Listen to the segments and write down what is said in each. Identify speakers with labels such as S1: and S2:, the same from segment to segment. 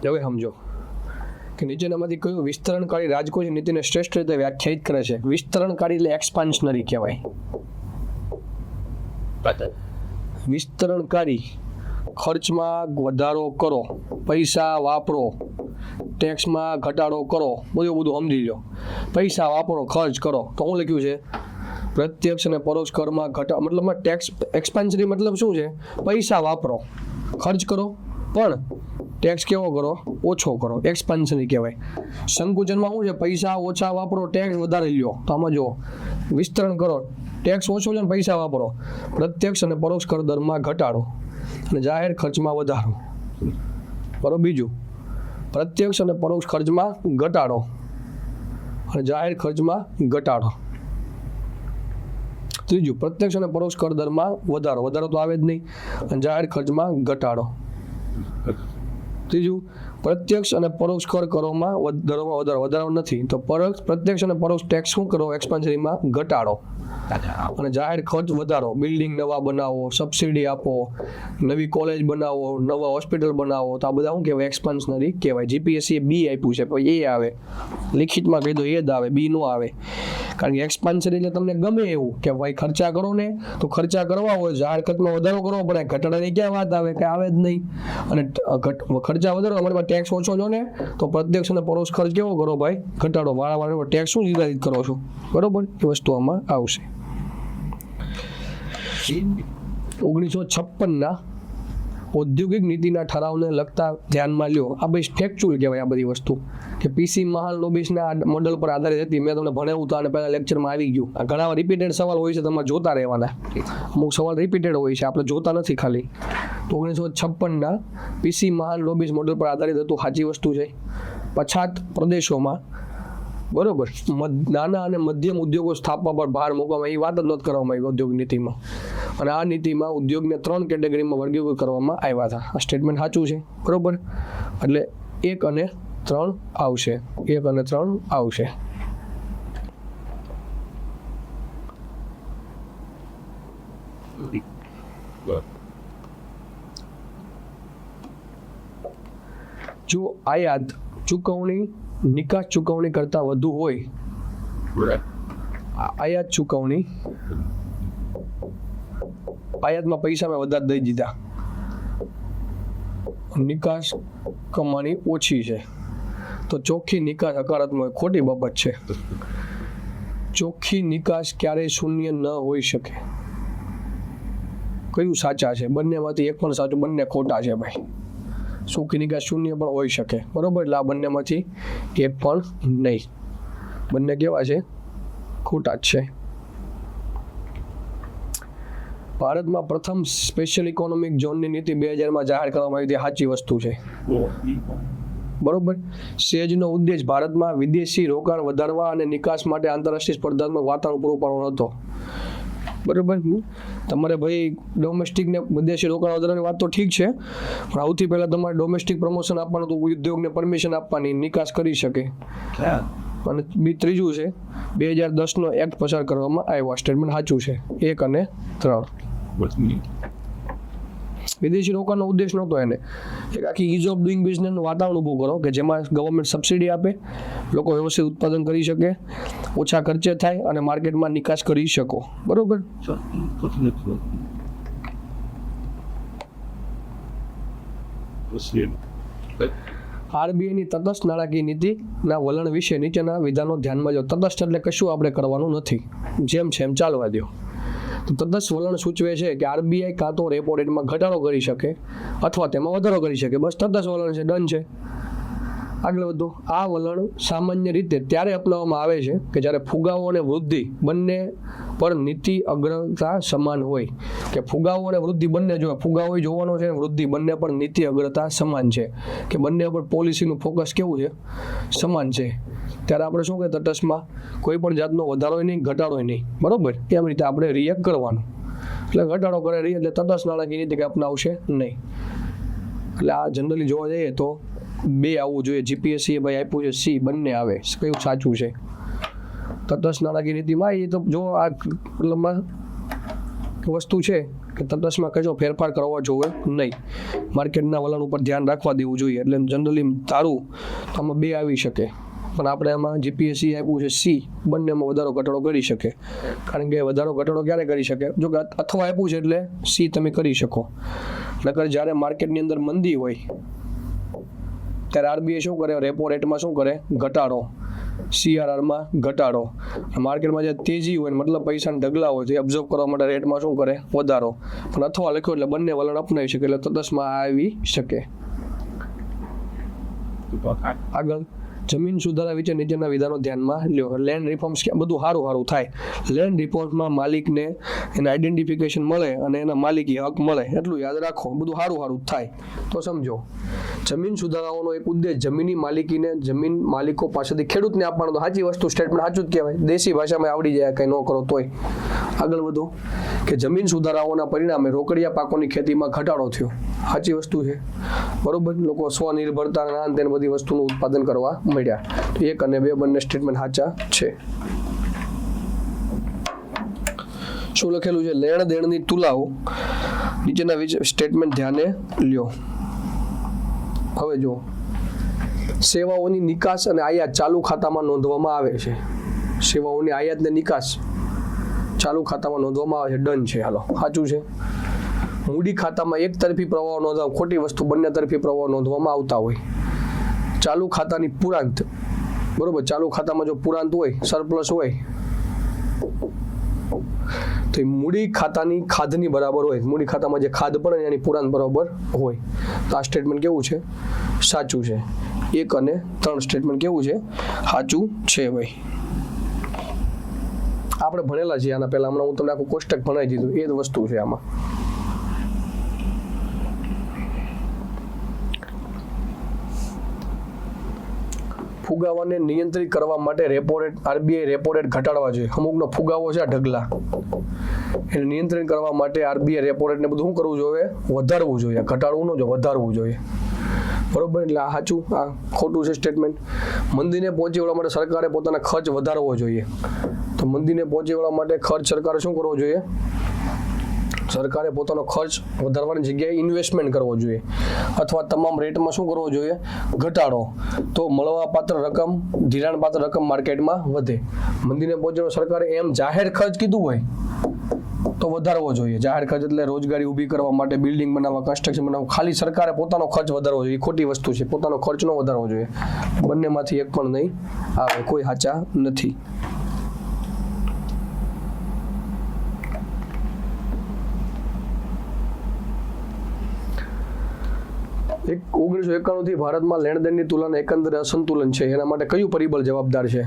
S1: હવે સમજો કે નીચેનામાંથી કયું વિસ્તરણકારી રાજકોષ નીતિને શ્રેષ્ઠ રીતે વ્યાખ્યાયિત કરે છે. વિસ્તરણકારી એટલે એક્સપાન્શનરી કહેવાય. વિસ્તરણકારી ખર્ચમાં વધારો કરો, પૈસા વાપરો, ટેક્સમાં ઘટાડો કરો, બધું સમજી લો. પૈસા વાપરો, ખર્ચ કરો. તો શું લખ્યું છે? પ્રત્યક્ષ અને પરોક્ષ કરમાં મતલબમાં ટેક્સ એક્સપાન્શનરી મતલબ શું છે? પૈસા વાપરો, ખર્ચ કરો, પણ ટેક્સ કેવો કરો? ઓછો કરો. એક્સપાન્શનરી કહેવાય. સંકુચનમાં શું છે? પૈસા ઓછા વાપરો, ટેક્સ વધારે લ્યો. તો આમાં જો વિસ્તરણ કરો, ટેક્સ ઓછો લો ને પૈસા વાપરો. પ્રત્યક્ષ અને પરોક્ષ કર દરમાં ઘટાડો અને જાહેર ખર્ચમાં વધારો. બરોબર. બીજું, પ્રત્યક્ષ અને પરોક્ષ ખર્ચમાં ઘટાડો અને જાહેર ખર્ચમાં ઘટાડો. ત્રીજું, પ્રત્યક્ષ અને પરોક્ષ કર દરમાં વધારો તો આવે જ નહીં, અને જાહેર ખર્ચમાં ઘટાડો. ત્રીજું, પ્રત્યક્ષ અને પરોક્ષ કરોમાં વધારો નથી, તો પ્રત્યક્ષ અને પરોક્ષ ટેક્સ શું કરો? એક્સપાન્શનરીમાં ઘટાડો અને જાહેર ખર્ચ વધારો. બિલ્ડિંગ નવા બનાવો, સબસિડી આપો, નવી કોલેજ બનાવો, નવા હોસ્પિટલ બનાવો, તો આ બધા શું કહેવાય? એક્સપાન્શનરી કહેવાય. જીપીએસસી બી આપ્યું છે, પછી એ આવે, લિખિતમાં કહી દો એ જ આવે, બી નો આવે. કારણ કે એક્સપાન્શનરી એટલે તમને ગમે એવું કે ભાઈ ખર્ચા કરો ને, તો ખર્ચા કરવા હોય જાહેર ખર્ચમાં વધારો કરવો પડે. ઘટાડાની ક્યાં વાત આવે? કે આવે જ નહીં. અને ખર્ચા વધારો અમારી પાસે ટેક્સ ઓછો લો ને, તો પ્રત્યક્ષ અને પરોક્ષ ખર્ચ કેવો કરો ભાઈ? ઘટાડો. વાળા ટેક્સ શું નિર્ધારિત કરો છો? બરોબર, એ વસ્તુ આમાં આવશે. 1956ના ઔદ્યોગિક નીતિના ઠરાવને લગતા ધ્યાનમાં લ્યો. આ ભાઈ ફેક્ચ્યુઅલ કહેવાય આ બધી વસ્તુ, કે પીસી મહાલનોબિસના મોડલ પર આધારિત હતી. મેં તમને ભણાવ્યું હતું અને પહેલા લેક્ચરમાં આવી ગયું. આ ઘણા રિપીટેડ સવાલ હોય છે, તમારે જોતા રહેવાના. અમુક સવાલ રિપીટેડ હોય છે, આપણે જોતા નથી ખાલી. તો 1956ના પીસી મહાલનોબિસ મોડલ પર આધારિત હતું. સાચી વસ્તુ છે. પછાત પ્રદેશોમાં બરોબર નાના અને મધ્યમ ઉદ્યોગો સ્થાપવા પર ભાર મૂકવામાં, એ વાત જ નથી કરવામાં આવી ઉદ્યોગ નીતિમાં. અને આ નીતિમાં ઉદ્યોગને 3 કેટેગરીમાં વર્ગીકૃત કરવામાં આવ્યા હતા. આ સ્ટેટમેન્ટ સાચું છે. બરોબર, એટલે 1 અને 3 આવશે. 1 અને 3 આવશે. જો આયાત ચૂકવણી નિકાસ ચૂકવણી કરતા વધુ હોય, આયાત ચૂકવણી આયાતમાં પૈસા મેં વધારે દઈ દીધા, નિકાસ કમાણી ઓછી છે, તો ચોખ્ખી નિકાસ હકારાત્મક. ખોટી બાબત છે. ચોખ્ખી નિકાસ ક્યારેય શૂન્ય ન હોઈ શકે. કયું સાચા છે? બંનેમાંથી એક પણ સાચું, બંને ખોટા છે ભાઈ. ચોખ્ખી નિકાસ શૂન્ય પણ હોઈ શકે. બરોબર, એટલે આ બંનેમાંથી એક પણ નહીં. બંને કેવા છે? ખોટા જ છે. ભારતમાં પ્રથમ સ્પેશિયલ ઇકોનોમિક ઝોનની નીતિ 2000માં જાહેર કરવામાં આવી હતી. સાચી વસ્તુ છે. બરોબર. સેજનો ઉદ્દેશ ભારતમાં વિદેશી રોકાણ વધારવા અને નિકાસ માટે આંતરરાષ્ટ્રીય સ્પર્ધાત્મક વાતાવરણ પૂરું પાડવાનો હતો. બરોબર. તમારે ભાઈ ડોમેસ્ટિક ને વિદેશી રોકાણ વધારવાની વાત તો ઠીક છે, પણ સૌથી પહેલા તમારે ડોમેસ્ટિક પ્રમોશન આપવાનું તો ઉદ્યોગને પરમિશન આપવાની, નિકાસ કરી શકે. અને ત્રીજું છે 2010નો એક્ટ પસાર કરવામાં આવ્યો. સ્ટેટમેન્ટ સાચું છે. 1 અને 3. વિદેશી રોકાણનો ઉદ્દેશ નહોતો એને. એક આખી ઇઝ ઓફ ડુઈંગ બિઝનેસનું વાતાવરણ ઊભું કરો કે જેમાં ગવર્મેન્ટ સબસિડી આપે, લોકો વ્યવસ્થિત ઉત્પાદન કરી શકે, ઓછા ખર્ચે થાય અને માર્કેટમાં નિકાસ કરી શકો. બરોબર. આરબીઆઈની તટસ્થ નાણાકીય નીતિના વલણ વિશે નીચેના વિધાનો ધ્યાનમાં લો. તટસ્થ એટલે કશું આપણે કરવાનું નથી, જેમ છે એમ ચાલવા દો. તો તટસ્થ વલણ સૂચવે છે કે આરબીઆઈ કાં તો રેપો રેટમાં ઘટાડો કરી શકે અથવા તેમાં વધારો કરી શકે. બસ તટસ્થ વલણ છે, ડન છે. આગળ વધો. આ વલણ સામાન્ય રીતે ત્યારે અપનાવવામાં આવે છે કે જ્યારે ફુગાવો અને વૃદ્ધિ બંને પર નીતિ અગ્રતા સમાન હોય. કે ફુગાવો અને વૃદ્ધિ બંને જોઈએ, ફુગાવો જોવાનો છે, વૃદ્ધિ બંને પર નીતિ અગ્રતા સમાન છે, કે બંને પર પોલિસીનું ફોકસ કેવું છે? સમાન છે. ત્યારે આપણે શું કહે તટસ્થમાં કોઈ પણ જાતનો વધારો નહીં, ઘટાડો નહીં. બરોબર. એમ રીતે આપણે રિએક્ટ કરવાનું. એટલે ઘટાડો કરે રહી એટલે તટસ્થ નાણાકીય નીતિ કે અપનાવશે નહીં. એટલે આ જનરલી જોવા જઈએ તો 2 આવવું જોઈએ. જીપીએસસી ભાઈ આપ્યું છે સી, બંને આવે. કયું સાચું છે? તટસ્થ નાણાકીય નીતિમાં એ તો જો આ મતલબમાં વસ્તુ છે કે તટસ્થમાં કશો ફેરફાર કરવો જોઈએ નહીં, માર્કેટના વલણ ઉપર ધ્યાન રાખવા દેવું જોઈએ. એટલે જનરલી તારું તો આમાં 2 આવી શકે, પણ આપણે આમાં જીપીએસસી આપ્યું છે સી, બંનેમાં વધારો ઘટાડો કરી શકે. કારણ કે વધારો ઘટાડો ક્યારે કરી શકે, જો કે અથવા આપ્યું છે એટલે સી તમે કરી શકો. નકર જ્યારે માર્કેટની અંદર મંદી હોય ત્યારે આરબીઆઈ શું કરે, રેપો રેટમાં શું કરે, ઘટાડો, સીઆરઆરમાં ઘટાડો. માર્કેટમાં જે તેજી હોય મતલબ પૈસાના ઢગલા હોય તો એ ઓબ્ઝર્વ કરવા માટે રેટમાં શું કરે, વધારો. પણ અથવા લખ્યો એટલે બંને વલણ અપનાવી શકે, એટલે તટસ્થમાં આવી શકે. આગળ જમીન સુધારા વિશે નીચેના વિધાનો ધ્યાનમાં લ્યો. લેન્ડ રિફોર્મ્સ બધું સારું થાય. લેન્ડ રિફોર્મ્સમાં માલિકને એને આઈડેન્ટિફિકેશન મળે અને એના માલિકી હક મળે, એટલું યાદ રાખો. બધું સારું થાય તો સમજો. જમીન સુધારાઓનો એક ઉદ્દેશ જમીનની માલિકીને જમીન માલિકો પાસેથી ખેડૂતને આપવાનો. તો સાચી વસ્તુ, સ્ટેટમેન્ટ સાચું જ કહેવાય, દેશી ભાષામાં આવડી જાય કંઈ ન કરો તોય. આગળ વધો કે જમીન સુધારાઓના પરિણામે રોકડિયા પાકોની ખેતીમાં ઘટાડો થયો. સાચી વસ્તુ છે, બરોબર. લોકો સ્વનિર્ભરતા અને તેને બધી વસ્તુનું ઉત્પાદન કરવા મળ્યા. તો 1 અને 2 બંને સ્ટેટમેન્ટ સાચા છે. શું લખેલું છે, લેણ દેણની તુલાઓ નીચેના સ્ટેટમેન્ટ ધ્યાને લ્યો. હવે જો સેવાઓની નિકાસ અને આયાત ચાલુ ખાતામાં નોંધવામાં આવે છે. સેવાઓની આયાત ને નિકાસ ચાલુ ખાતામાં નોંધવામાં આવે છે, ડન છે. હાલો, સાચું છે. મૂડી ખાતામાં એક તરફી પ્રવાહ નોંધવા, ખોટી વસ્તુ, બંને તરફી પ્રવાહ નોંધવામાં આવતા હોય. ચાલુ ખાતાની પુરાંત, બરોબર. ચાલુ ખાતામાં જો પુરાંત હોય, સરપ્લસ હોય, તો મૂડી ખાતાની ખાધની બરાબર હોય. મૂડી ખાતામાં જે ખાધ પડે એની પુરાંત બરાબર હોય. તો આ સ્ટેટમેન્ટ કેવું છે, સાચું છે. 1 અને 3 સ્ટેટમેન્ટ કેવું છે, સાચું છે ભાઈ. આપણે ભણેલા છીએ આના પહેલા, હમણાં હું તમને આખું કોષ્ટક ભણાવી દીધું, એ જ વસ્તુ છે આમાં. ફુગાવાને નિયંત્રિત કરવા માટે repo rate, RBI repo rate ઘટાડવા જોઈએ. અમુકનો ફુગાવો છે આ ઢગલા, એને નિયંત્રણ કરવા માટે આરબીઆઈ રેપો રેટને બધું શું કરવું જોઈએ, વધારવું જોઈએ. ઘટાડવું ન જોઈએ, વધારવું જોઈએ, બરોબર. એટલે આ સાચું, આ ખોટું છે સ્ટેટમેન્ટ. મંદીને પહોંચી વળવા માટે સરકારે પોતાના ખર્ચ વધારવો જોઈએ. તો મંદીને પહોંચી વળવા માટે ખર્ચ સરકારે શું કરવો જોઈએ, સરકારે પોતાનો ખર્ચ વધારવાની જગ્યાએ ઇન્વેસ્ટમેન્ટ કરવો જોઈએ, અથવા તમામ રેટમાં શું કરવો જોઈએ, ઘટાડો. તો મળવાપાત્ર રકમ, ધિરાણપાત્ર રકમ માર્કેટમાં વધે. મંદીને પહોંચવા સરકારે એમ જાહેર ખર્ચ કીધું હોય તો વધારવો જોઈએ. જાહેર ખર્ચ એટલે રોજગારી ઊભી કરવા માટે, બિલ્ડિંગ બનાવવા, કન્સ્ટ્રક્શન બનાવવા. ખાલી સરકારે પોતાનો ખર્ચ વધારવો જોઈએ, ખોટી વસ્તુ છે. પોતાનો ખર્ચ ન વધારવો જોઈએ. બંનેમાંથી એક પણ નહીં આવે, કોઈ સાચા નથી. એક 1991 થી ભારતમાં લેણદેણની તુલના એકંદરે અસંતુલન છે. એના માટે કયું પરિબળ જવાબદાર છે,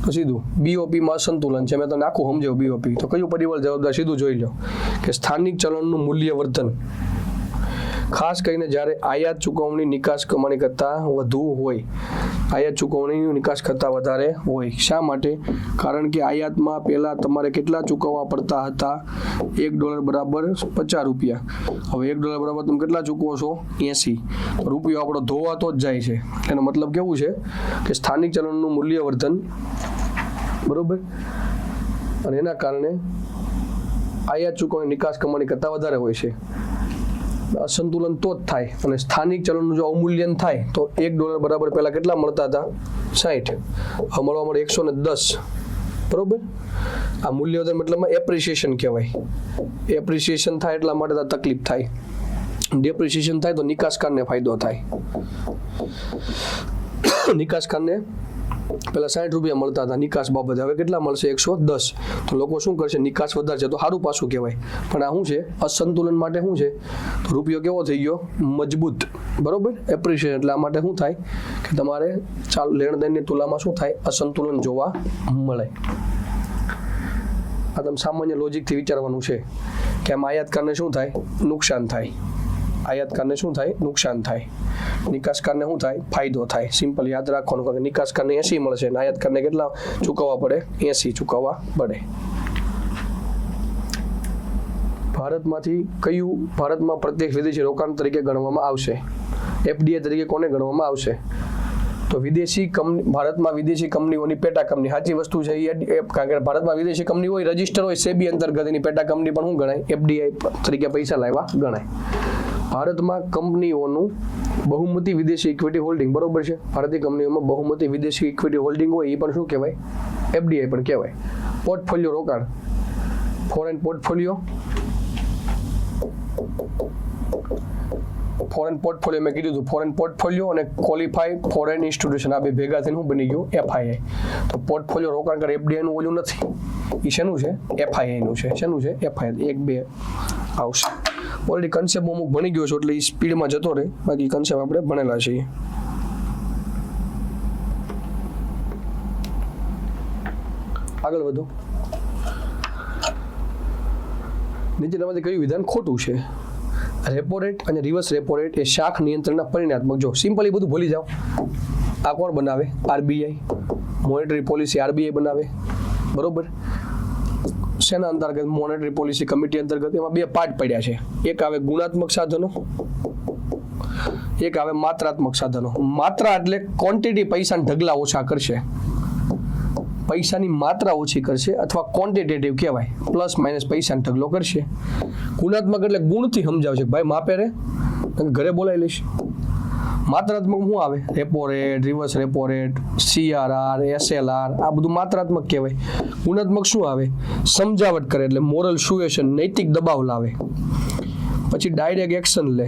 S1: તો સીધું બીઓપીમાં અસંતુલન છે. મેં તમને આખું સમજાવ્યું બીઓપી. તો કયું પરિબળ જવાબદાર, સીધું જોઈ લો કે સ્થાનિક ચલણનું મૂલ્ય વર્ધન. ખાસ કરીને જ્યારે આયાત ચૂકવણી નિકાસ કમાણી કરતાં વધુ હોય, આયાત ચૂકવણીની નિકાસ કરતાં વધારે હોય. શા માટે? કારણ કે આયાતમાં પહેલાં તમારે કેટલા ચૂકવવા પડતા હતા, $1 બરાબર 50 રૂપિયા. હવે $1 બરાબર તમે કેટલા ચૂકવો છો, 80 રૂપિયો. આપણો ધોવાતો જ જાય છે. એનો મતલબ કેવું છે કે સ્થાનિક ચલણનું મૂલ્ય વર્ધન, બરોબર. અને એના કારણે આયાત ચૂકવણી નિકાસ કમાણી કરતાં વધારે હોય છે. અસંતુલન તો જ થાય. અને સ્થાનિક ચલણનું જો અવમૂલ્યન થાય તો $1 બરાબર પહેલા કેટલા મળતા હતા, 60. હવે મળવા મળે 110, બરોબર. આ મૂલ્યવર્ધન મતલબમાં એપ્રિસિએશન કહેવાય. એપ્રિસિએશન થાય એટલા માટે તકલીફ થાય. ડેપ્રિસિએશન થાય તો નિકાસકારને ફાયદો થાય. નિકાસકારને પહેલા 60 રૂપિયા મળતા હતા નિકાસ બાબતે, હવે કેટલા મળશે, 110. તો લોકો શું કરશે, નિકાસ વધારશે. તો સારું પાછું કહેવાય. પણ આ શું છે, અસંતુલન માટે શું છે, તો રૂપિયો કેવો થઈ ગયો, મજબૂત, બરોબર. એપ્રિસિએશન એટલે આ માટે શું થાય કે તમારે લેણદેણની તુલનામાં શું થાય, અસંતુલન જોવા મળે. આ તમે સામાન્ય લોજિકથી વિચારવાનું છે કે આમ આયાતકારને શું થાય, નુકસાન થાય. આયાતકારને શું થાય, નુકસાન થાય. નિકાસકારને શું થાય, ફાયદો થાય. સિમ્પલ યાદ રાખવાનું કે નિકાસકારને 80 મળશે અને આયાતકારને કેટલા ચૂકવવા પડે, 80 ચૂકવવા પડે. ભારતમાં પ્રત્યેક વિદેશી રોકાણ તરીકે ગણવામાં આવશે. એફડીઆઈ તરીકે કોને ગણવામાં આવશે, તો તો વિદેશી કંપની, ભારતમાં વિદેશી કંપનીઓની પેટા કંપની, સાચી વસ્તુ છે એ, કારણ કે ભારતમાં વિદેશી કંપની હોય, રજિસ્ટર હોય સેબી અંતર્ગત, એની પેટા કંપની પણ શું ગણાય? એફડીઆઈ તરીકે પૈસા લાવ્યા ગણાય. ભારતમાં કંપનીઓનું બહુમતી વિદેશી ઇક્વિટી હોલ્ડિંગ, બરોબર છે, ભારતીય કંપનીઓમાં બહુમતી વિદેશી ઇક્વિટી હોલ્ડિંગ હોય એ પણ શું કહેવાય? એફડીઆઈ પણ કહેવાય. પોર્ટફોલિયો રોકાણ, ફોરેન પોર્ટફોલિયો, ફોરેન પોર્ટફોલિયો મેં કીધું હતું, ફોરેન પોર્ટફોલિયો અને ક્વોલિફાઈ ફોરેન ઇન્સ્ટિટ્યુશન, આ બે ભેગા થઈને શું બની ગયું? એફઆઈઆઈ. તો પોર્ટફોલિયો રોકાણ કરે એફડીઆઈ નું ઓલું નથી, એ શેનું છે? એફઆઈઆઈ નું છે. શેનું છે? એફઆઈઆઈ. 1 2 આવશે. ઓલરેડી કન્સેપ્ટ અમુક ભણી ગયો છો એટલે એ સ્પીડમાં જતો રહે, બાકી કન્સેપ્ટ આપણે ભણેલા છીએ. આગળ વધો. નીચેનામાંથી કયું વિધાન ખોટું છે? રેપો રેટ અને રિવર્સ રેપો રેટ એ શાખ નિયંત્રણના પરિણાત્મક. જો સિમ્પલી બધું ભૂલી જાઓ. આ કોણ બનાવે? આરબીઆઈ. મોનેટરી પોલિસી આરબીઆઈ બનાવે, બરોબર. શેના અંતર્ગત? મોનેટરી પોલિસી કમિટી અંતર્ગત. એમાં 2 પાર્ટ પડ્યા છે, એક આવે ગુણાત્મક સાધનો, એક આવે માત્રાત્મક સાધનો. માત્રા એટલે ક્વોન્ટિટી, પૈસાના ઢગલા ઓછા કરશે, પૈસાની માત્રા ઓછી કરશે, અથવા ક્વોન્ટિટેટિવ કહેવાય, પ્લસ માઇનસ પૈસાનો ઢગલો કરશે. ગુણાત્મક એટલે ગુણથી સમજાવશે, ભાઈ માપે રે, ઘરે બોલાવી લઈશ. માત્રાત્મક શું આવે? Repo rate, reverse repo rate, CRR, SLR, આ બધું માત્રાત્મક કહેવાય. ગુણાત્મક શું આવે? સમજાવટ કરે, એટલે મોરલ સુએશન, નૈતિક દબાવ લાવે. પછી ડાયરેક્ટ એક્શન લે,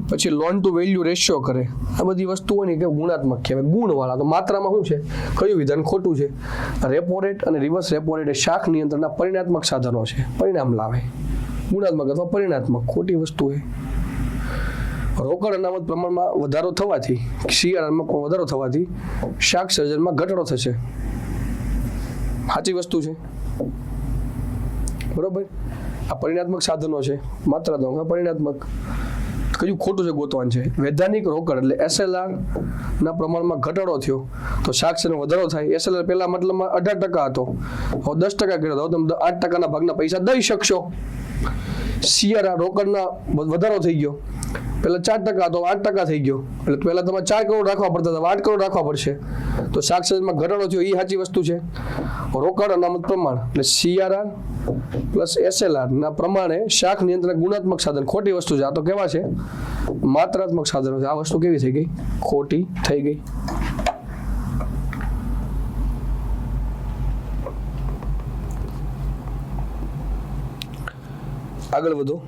S1: પછી લોન ટુ વેલ્યુ રેશિયો કરે. આ બધી વસ્તુઓ ને કે ગુણાત્મક કહેવાય, ગુણવાળા. તો માત્રામાં શું છે? કયું વિધાન ખોટું છે? રેપો રેટ અને રિવર્સ રેપો રેટ એ શાખ નિયંત્રણના પરિણાત્મક સાધનો છે, પરિણામ લાવે. ગુણાત્મક અથવા પરિણાત્મક ખોટી વસ્તુ છે. રોકડ અનામત પ્રમાણમાં વધારો થવાથી, સીઆરઆરમાં પણ વધારો થવાથી શાક સર્જનમાં ઘટાડો થશે. સાચી વસ્તુ છે, બરોબર. આ પરિણાત્મક સાધનો છે, માત્રાત્મક, પરિણાત્મક. કયું ખોટું છે ગોતવાનું છે? વૈધાનિક રોકડ એટલે એસએલઆર ના પ્રમાણમાં ઘટાડો થયો તો શાક સર્જનમાં વધારો થાય. એસએલઆર પહેલા મતલબમાં 18% હતો, હવે 10% કર્યો, તો તમે 8%ના ભાગના પૈસા દઈ શકશો. સીઆરઆર રોકડના વધારો થઈ ગયો, પહેલા 4% હતો, 8% થઈ ગયો, એટલે પહેલા તમારે 4 કરોડ રાખવા પડતા હતા, 8 કરોડ રાખવા પડશે. તો શાક સર્જનમાં ઘટાડો થયો, એ સાચી વસ્તુ છે. રોકડ અનામત પ્રમાણ એટલે સીઆરઆર પ્લસ એસએલઆર ના પ્રમાણે શાક નિયંત્રણ ગુણાત્મક સાધન, ખોટી વસ્તુ છે. આ તો કેવા છે? માત્રાત્મક સાધનો છે. આ વસ્તુ કેવી થઈ ગઈ? ખોટી થઈ ગઈ. આગળ વધો.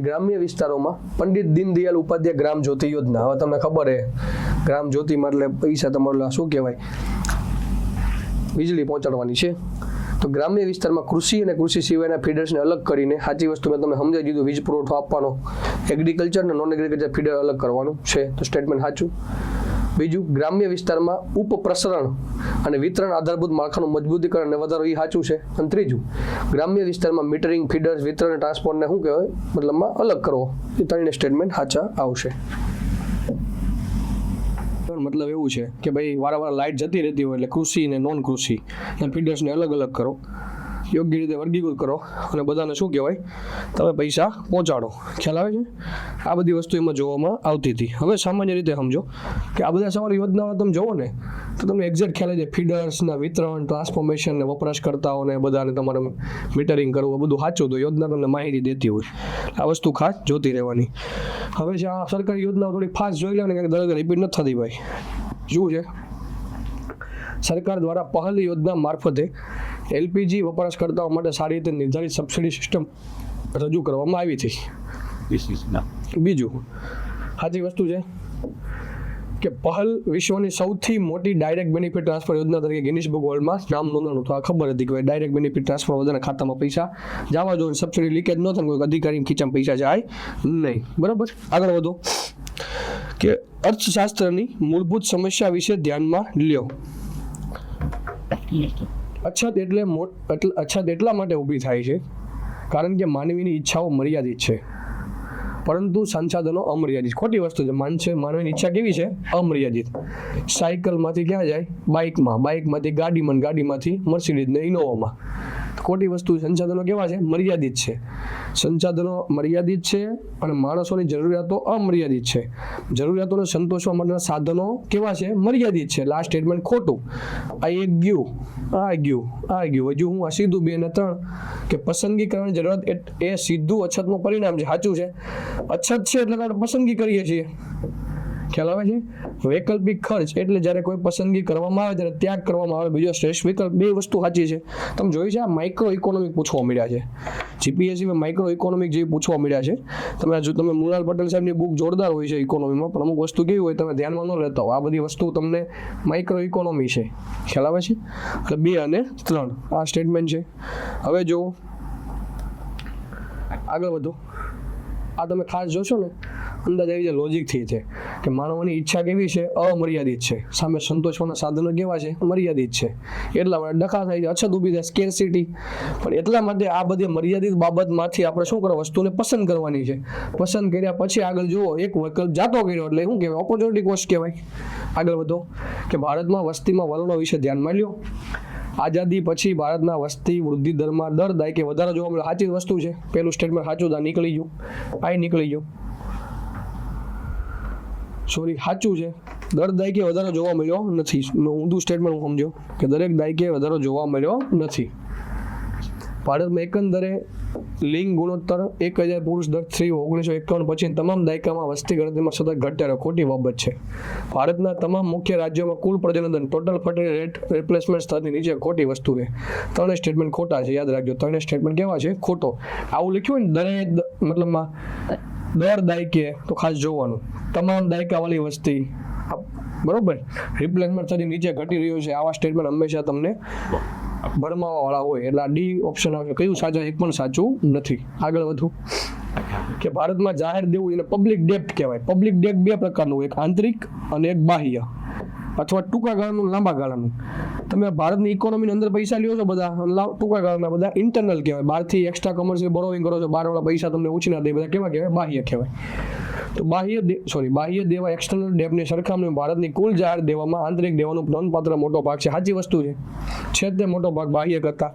S1: ગ્રામ્ય વિસ્તારોમાં પંડિત દીનદયાળ ઉપાધ્યાય ગ્રામ જ્યોતિ યોજના. હવે તમને ખબર છે ગ્રામ જ્યોતિમાં એટલે પૈસા તમારે શું કહેવાય? વીજળી પહોંચાડવાની છે. તો ગ્રામ્ય વિસ્તારમાં કૃષિ અને કૃષિ સિવાયના ફીડર્સને અલગ કરીને, સાચી વસ્તુ મેં તમને સમજાવી દીધું, વીજ પુરવઠો આપવાનો, એગ્રીકલ્ચર અને નોન એગ્રીકલ્ચર ફીડર અલગ કરવાનું છે. તો સ્ટેટમેન્ટ સાચું. બીજું, ગ્રામ્ય વિસ્તારમાં ઉપપ્રસરણ અને વિતરણ આધારભૂત માળખાનું મજબૂતીકરણ અને વધારો, એ સાચું છે. અને ત્રીજું, ગ્રામ્ય વિસ્તારમાં મીટરિંગ, ફીડર્સ, વિતરણ અને ટ્રાન્સપોર્ટને શું કહેવાય? મતલબમાં અલગ કરવો. એ 3 સ્ટેટમેન્ટ સાચા આવશે. મતલબ એવું છે કે ભાઈ વારંવાર લાઇટ જતી રહેતી હોય એટલે કૃષિ અને નોન કૃષિ અને ફીડર્સને અલગ અલગ કરો, યોગ્ય રીતે વર્ગીકૃત કરો અને બધાને શું કહેવાય? તમે પૈસા પહોંચાડો. ખ્યાલ આવે છે? આ બધી વસ્તુ એમાં જોવામાં આવતી હતી. હવે સામાન્ય રીતે સમજો કે આ બધા સવાલ યોજનાઓ તમે જોવો ને તો તમને એક્ઝેક્ટ ખ્યાલ આવી જાય. ફીડર્સના વિતરણ, ટ્રાન્સફોર્મેશન ને વપરાશકર્તાઓને બધાને તમારે મીટરિંગ કરવું, બધું સાચું તો યોજના તમને માહિતી દેતી હોય. આ વસ્તુ ખાસ જોતી રહેવાની. હવે જે આ સરકારી યોજનાઓ થોડી ફાસ્ટ જોઈ લે ને, કારણ કે દરેક રિપીટ નથી થતી ભાઈ. શું છે? સરકાર દ્વારા પહેલ યોજના મારફતે એલપીજી વપરાશકર્તાઓ માટે સારી રીતે નિર્ધારિત સબસિડી સિસ્ટમ રજૂ કરવામાં આવી હતી. બીજું, સાચી વસ્તુ છે કે પહેલ વિશ્વની સૌથી મોટી ડાયરેક્ટ બેનિફિટ ટ્રાન્સફર યોજના તરીકે ગિનિસ બુક વર્લ્ડમાં નામ નોંધાણું. તો આ ખબર હતી કે ડાયરેક્ટ બેનિફિટ ટ્રાન્સફર બધાના ખાતામાં પૈસા જવા જોઈએ, સબસિડી લીકેજ ન થાય, કોઈ અધિકારીની ખીચામાં પૈસા જાય નહીં. બરાબર. આગળ વધો કે અર્થશાસ્ત્રની મૂળભૂત સમસ્યા વિશે ધ્યાનમાં લ્યો. અછત એટલા માટે ઊભી થાય છે કારણ કે માનવીની ઈચ્છાઓ મર્યાદિત છે પરંતુ સંસાધનો અમર્યાદિત. ખોટી વસ્તુ છે. માનવીની ઈચ્છા કેવી છે? અમર્યાદિત. સાયકલમાંથી ક્યાં જાય? બાઇકમાં, બાઇકમાંથી ગાડીમાં, ગાડીમાંથી મર્સિડીઝ ને ઇનોવામાં. ખોટી વસ્તુ. સંસાધનો કેવા છે? મર્યાદિત છે. સંસાધનો મર્યાદિત છે અને માણસોની જરૂરિયાતો અમર્યાદિત છે. જરૂરિયાતોને સંતોષવા માટેના સાધનો કેવા છે? મર્યાદિત છે. લાસ્ટ સ્ટેટમેન્ટ ખોટું. આ એક ગયું, હજુ હું આ સીધું 2 અને 3 કે પસંદગી કરવાની જરૂરિયાત એ સીધું અછતનું પરિણામ છે. સાચું છે. અછત છે એટલે આપણે પસંદગી કરીએ છીએ. ખ્યાલ આવે છે? વૈકલ્પિક ખર્ચ એટલે જ્યારે કોઈ પસંદગી કરવામાં આવે ત્યારે ત્યાગ કરવામાં આવે બીજો શ્રેષ્ઠ વિકલ્પ. 2 વસ્તુ સાચી છે. તમે જોયું છે આ માઇક્રો ઇકોનોમિક પૂછવા મળ્યા છે. જીપીએસસીમાં માઇક્રો ઇકોનોમિક જેવી પૂછવા મળ્યા છે. તમે મૃણાલ પટેલ સાહેબની બુક જોરદાર હોય છે ઇકોનોમીમાં, પણ અમુક વસ્તુ કેવી હોય તમે ધ્યાનમાં ન લેતા હો. આ બધી વસ્તુ તમને માઇક્રો ઇકોનોમી છે. ખ્યાલ આવે છે? એટલે 2 અને 3 આ સ્ટેટમેન્ટ છે. હવે જો આગળ વધો. આ તમે ખાસ જોશો ને અંદાજ આવી જાય લોજિકથી છે કે માનવની ઈચ્છા કેવી છે? અમર્યાદિત છે. સામે સંતોષવાના સાધનો કેવા છે? મર્યાદિત છે. એટલા માટે ડખા થાય છે, અછત ઊભી થાય, સ્કેરસિટી. પણ એટલા માટે આ બધી મર્યાદિત બાબતમાંથી આપણે શું કરવા? વસ્તુને પસંદ કરવાની છે. પસંદ કર્યા પછી આગળ જુઓ એક વિકલ્પ જાતો કર્યો એટલે શું કહેવાય? ઓપોર્ચ્યુનિટી કોસ્ટ કહેવાય. આગળ વધો કે ભારતમાં વસ્તીમાં વલણો વિશે ધ્યાનમાં લ્યો. આઝાદી પછી ભારતના વસ્તી વૃદ્ધિ દરમાં દર દાયકે વધારો જોવા મળ્યો. સાચી વસ્તુ છે. પહેલું સ્ટેટમેન્ટ સાચું નીકળી ગયું. નીકળી ગયું. સોરી, સાચું છે. દર દાયકે વધારો જોવા મળ્યો નથી. ઊંધું સ્ટેટમેન્ટ હું સમજો કે દરેક દાયકે વધારો જોવા મળ્યો નથી. ભારતમાં એકંદરે લિંગ ગુણોત્તર 1000 પુરુષ દર સ્ત્રી 1951 પછી તમામ દાયકામાં વસ્તી ગણતરીમાં સતત ઘટાડો ખોટી બાબત છે. ભારતના તમામ મુખ્ય રાજ્યોમાં કુલ પ્રજનન ટોટલ ફર્ટિલિટી રેટ રિપ્લેસમેન્ટ સ્તરની નીચે ખોટી વસ્તુ છે. 3 સ્ટેટમેન્ટ ખોટા છે. યાદ રાખજો 3 સ્ટેટમેન્ટ કેવા છે? ખોટો. આવું લખ્યું હોય ને દરેક મતલબમાં દર દાયકે તો ખાસ જોવાનું તમામ દાયકાવાળી વસ્તી બરોબર રિપ્લેસમેન્ટ સ્તરની નીચે ઘટી રહ્યો છે. આવા સ્ટેટમેન્ટ હંમેશા તમને ભરમાવા વાળા હોય. એટલે આ ડી ઓપ્શન આવે. કયું સાચું? એક પણ સાચું નથી. આગળ વધુ કે ભારતમાં જાહેર દેવું એને પબ્લિક ડેપ્ટ કહેવાય. પબ્લિક ડેપ્ટ 2 પ્રકારનું હોય, એક આંતરિક અને એક બાહ્ય, અથવા ટૂંકા ગાળાનું, લાંબા ગાળાનું. તમે ભારતની ઇકોનોમીની અંદર પૈસા લ્યો છો બધા ટૂંકા ગાળાના, બધા ઇન્ટરનલ કહેવાય. બહારથી એક્સ્ટ્રા કમર્શિયલ બોરોવિંગ કરો છો, બહારવાળા પૈસા તમને ઉછીના દે, બધા કેવા કહેવાય? બાહ્ય કહેવાય. તો બાહ્ય દેવા એક્સટર્નલ ડેપની સરખામણીમાં ભારતની કુલ જાહેર દેવામાં આંતરિક દેવાનો નોંધપાત્ર મોટો ભાગ છે. સાચી વસ્તુ છે તે મોટો ભાગ બાહ્ય કરતા.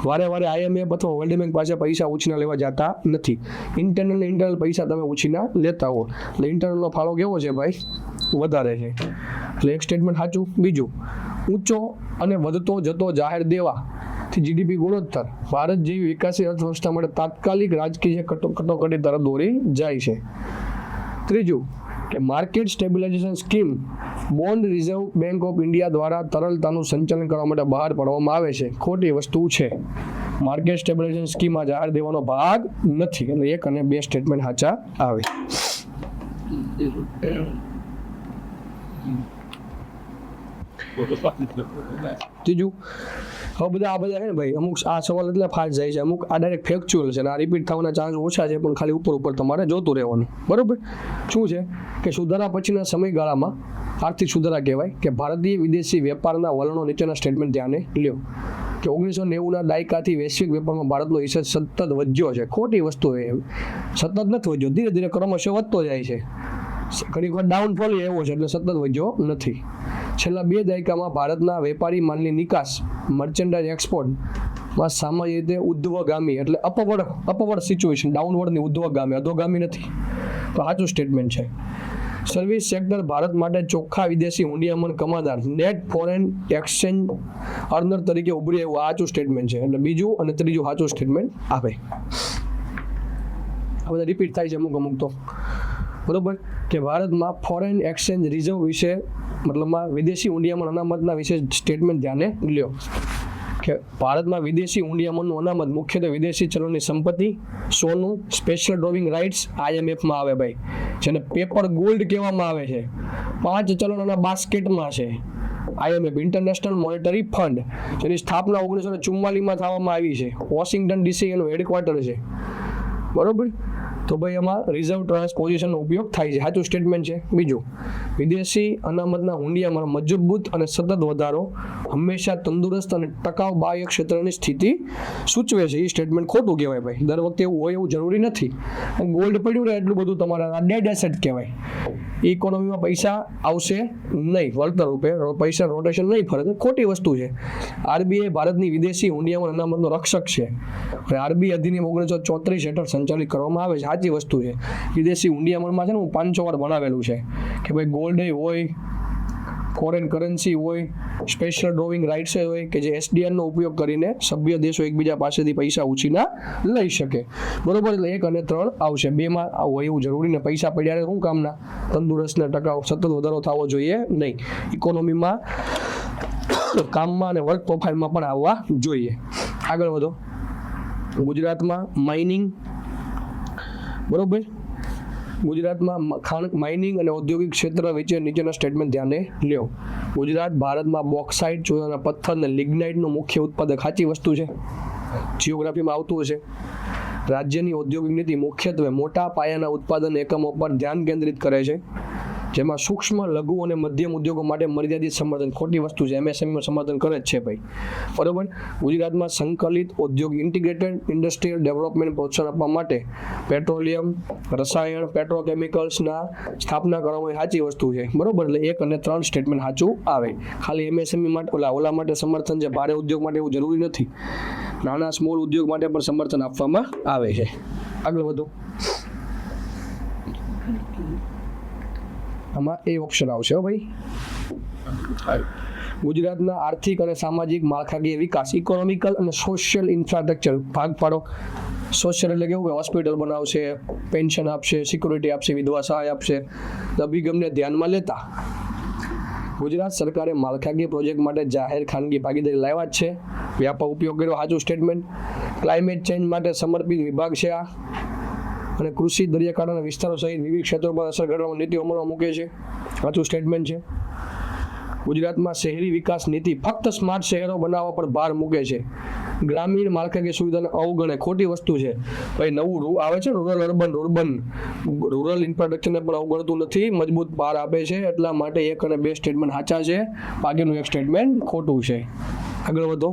S1: વારે IMF અથવા વર્લ્ડ બેંક પાસે પૈસા ઉછીના લેવા જતા નથી. ઇન્ટરનલ પૈસા તમે ઉછીના લેતા હો એટલે ઇન્ટરનલનો ફાળો કેવો છે ભાઈ? વધારે છે. એટલે એક સ્ટેટમેન્ટ સાચું. બીજું, ઊંચો અને વધતો જતો જાહેર દેવા થી જીડીપી ગુણોત્તર ભારત જેવી વિકાસશીલ અર્થવ્યવસ્થા માટે તાત્કાલિક રાજકીય કટોકટી તરફ દોરી જાય છે. ત્રીજું કે market stabilisation scheme bond reserve bank of India દ્વારા તરલતાનું સંચાલન કરવા માટે બહાર પાડવામાં આવે છે. ખોટી વસ્તુ છે. માર્કેટ સ્ટેબિલાઇઝેશન સ્કીમમાં જાહેર દેવાનો ભાગ નથી. એટલે 1 અને 2 સ્ટેટમેન્ટ સાચા આવે. ત્રીજું, હવે બધા છે ને ભાઈ, અમુક આ સવાલ એટલે ફાસ્ટ જાય છે, અમુક આ ડાયરેક્ટ ફેક્ચ્યુઅલ છે, આ રિપીટ થવાના ચાન્સ ઓછા છે, પણ ખાલી ઉપર તમારે જોતું રહેવાનું. બરોબર. શું છે કે સુધારા પછીના સમયગાળામાં આર્થિક સુધારા કહેવાય કે ભારતીય વિદેશી વેપારના વલણો નીચેના સ્ટેટમેન્ટ ધ્યાને લ્યો. કે 1990ના દાયકાથી વૈશ્વિક વેપારમાં ભારતનો હિસ્સો સતત વધ્યો છે. ખોટી વસ્તુ એ સતત નથી વધ્યો, ધીરે ધીરે ક્રમશઃ વધતો જાય છે. ઘણી વખત ડાઉનફોલ એવો છે એટલે સતત વધ્યો નથી. છેલ્લા 2 દાયકામાં ભારતના વેપારી માલની નિકાસ મર્ચેન્ડાઇઝ એક્સપોર્ટમાં સામાન્ય રીતે ઉદ્ધવગામી એટલે અપવર્ડ સિચ્યુએશન, ડાઉનવર્ડની ઉદ્ધવગામી, અધોગામી નથી. તો સાચું સ્ટેટમેન્ટ છે. સર્વિસ સેક્ટર ભારત માટે ચોખ્ખા વિદેશી હુંડિયામણ કમાનાર નેટ ફોરેન એક્સચેન્જ અર્નર તરીકે ઉભરી આવ્યું. આ સાચું સ્ટેટમેન્ટ છે. એટલે બીજું અને ત્રીજું સાચું સ્ટેટમેન્ટ આપે. આ બધા રિપીટ થાય છે અમુક તો. બરોબર કે ભારતમાં ફોરેન એક્સચેન્જ રિઝર્વ વિશે મતલબમાં વિદેશી હુંડિયામણ અનામતના વિશે સ્ટેટમેન્ટ ધ્યાને લ્યો. કે ભારતમાં વિદેશી હુંડિયામણનું અનામત મુખ્યત્વે વિદેશી ચલણની સંપત્તિ, સોનું, સ્પેશિયલ ડ્રોવિંગ રાઇટ્સ IMFમાં આવે ભાઈ, જેને પેપર ગોલ્ડ કહેવામાં આવે છે. 5 ચલણોના બાસ્કેટમાં છે. IMF ઇન્ટરનેશનલ મોનેટરી ફંડ, જેની સ્થાપના 1944માં થવામાં આવી છે. વોશિંગ્ટન DC એનું હેડક્વાર્ટર છે. બરોબર. તો ભાઈ એમાં રિઝર્વ ટ્રાન્સપોઝિશનનો ઉપયોગ થાય છે, સાચું સ્ટેટમેન્ટ છે. બીજું, વિદેશી અનામતના હુંડિયામાં મજબૂત અને સતત વધારો હંમેશા તંદુરસ્ત અને ટકાઉ બાહ્ય ક્ષેત્રની સ્થિતિ સૂચવે છે. એ સ્ટેટમેન્ટ ખોટું કહેવાય ભાઈ. દર વખતે એવું હોય એવું જરૂરી નથી. ગોલ્ડ પડ્યું રહે એટલું બધું તમારા ડેડ એસેટ કહેવાય. ઇકોનોમીમાં પૈસા આવશે નહીં વળતર રૂપે, પૈસા રોટેશન નહીં ફરે, ખોટી વસ્તુ છે. આરબીઆઈ ભારતની વિદેશી હુંડિયામણ અનામતનો રક્ષક છે અને આરબીઆઈ અધિનિયમ 1934 હેઠળ સંચાલિત કરવામાં આવે છે. સાચી વસ્તુ છે. વિદેશી હુંડિયામણમાં છે ને હું 500 વાર ભણાવેલું છે કે ભાઈ ગોલ્ડ હોય, ફોરેન કરન્સી હોય, સ્પેશિયલ ડ્રોવિંગ રાઇટ્સ હોય કે જે એસડીઆરનો ઉપયોગ કરીને સભ્ય દેશો એકબીજા પાસેથી પૈસા ઉછીના લઈ શકે. બરોબર, એટલે 1 અને 3 આવશે. 2માં હોય એવું જરૂરી ને. પૈસા પડ્યા શું કામના? તંદુરસ્ત ને ટકાઉ સતત વધારો થવો જોઈએ નહીં. ઇકોનોમીમાં, કામમાં અને વર્ક પ્રોફાઇલમાં પણ આવવા જોઈએ. આગળ વધો. ગુજરાતમાં માઇનિંગ, બરોબર, ગુજરાતમાં માઇનિંગ અને ઔદ્યોગિક ક્ષેત્ર વચ્ચે નીચેના સ્ટેટમેન્ટ ધ્યાને લ્યો. ગુજરાત ભારતમાં બોક્સાઇટ, ચૂનાના પથ્થર અને લિગ્નાઇટનું મુખ્ય ઉત્પાદક. સાચી વસ્તુ છે. જિયોગ્રાફીમાં આવતું હશે. રાજ્યની ઔદ્યોગિક નીતિ મુખ્યત્વે મોટા પાયાના ઉત્પાદન એકમો પર ધ્યાન કેન્દ્રિત કરે છે, જેમાં સૂક્ષ્મ, લઘુ અને મધ્યમ ઉદ્યોગો માટે મર્યાદિત સમર્થન. ખોટી વસ્તુ છે. એમએસએમઈમાં સમર્થન કરે જ છે ભાઈ. બરોબર. ગુજરાતમાં સંકલિત ઔદ્યોગિક ઇન્ટિગ્રેટેડ ઇન્ડસ્ટ્રીયલ ડેવલપમેન્ટ પ્રોત્સાહન આપવા માટે પેટ્રોલિયમ, રસાયણ, પેટ્રોકેમિકલ્સના સ્થાપના કરવામાં સાચી વસ્તુ છે. બરોબર, એટલે 1 અને 3 સ્ટેટમેન્ટ સાચું આવે. ખાલી એમએસએમઈ માટે ઓલા માટે સમર્થન છે, ભારે ઉદ્યોગ માટે એવું જરૂરી નથી. નાના સ્મોલ ઉદ્યોગ માટે પણ સમર્થન આપવામાં આવે છે. આગળ વધો. આમાં એ ઓપ્શન આવશે ભાઈ. ગુજરાતના આર્થિક અને સામાજિક માળખાકીય વિકાસ, ઇકોનોમિકલ અને સોશિયલ ઇન્ફ્રાસ્ટ્રક્ચર. ભાગ પાડો. સોશિયલ એટલે કેવું કે હોસ્પિટલ બનાવશે, પેન્શન આપશે, સિક્યુરિટી આપશે, વિધવા સહાય આપશે. અભિગમને ધ્યાનમાં લેતા ગુજરાત સરકારે માળખાકીય પ્રોજેક્ટ માટે જાહેર ખાનગી ભાગીદારી લાવ્યા જ છે. વ્યાપક ઉપયોગ કર્યો. સાચું સ્ટેટમેન્ટ. ક્લાઇમેટ ચેન્જ માટે સમર્પિત વિભાગ છે આ. અને કૃષિ, દરિયાકાંઠાના વિસ્તારો સહિત વિવિધ ક્ષેત્રો પર અસર ઘટાડવાની નીતિ અમલમાં મૂકે છે. સાચું સ્ટેટમેન્ટ છે. ગુજરાતમાં શહેરી વિકાસ નીતિ ફક્ત સ્માર્ટ શહેરો બનાવવા પર ભાર મૂકે છે. ગ્રામીણ માળખાકીય સુવિધાને અવગણે. ખોટી વસ્તુ છે ભાઈ. નવું આવે છે રૂરલ રૂરલ ઇન્ફ્રાસ્ટ્રક્ચરને પણ અવગણતું નથી, મજબૂત ભાર આપે છે. એટલા માટે 1 અને 2 સ્ટેટમેન્ટ સાચા છે, બાકીનું 1 સ્ટેટમેન્ટ ખોટું છે. આગળ વધો.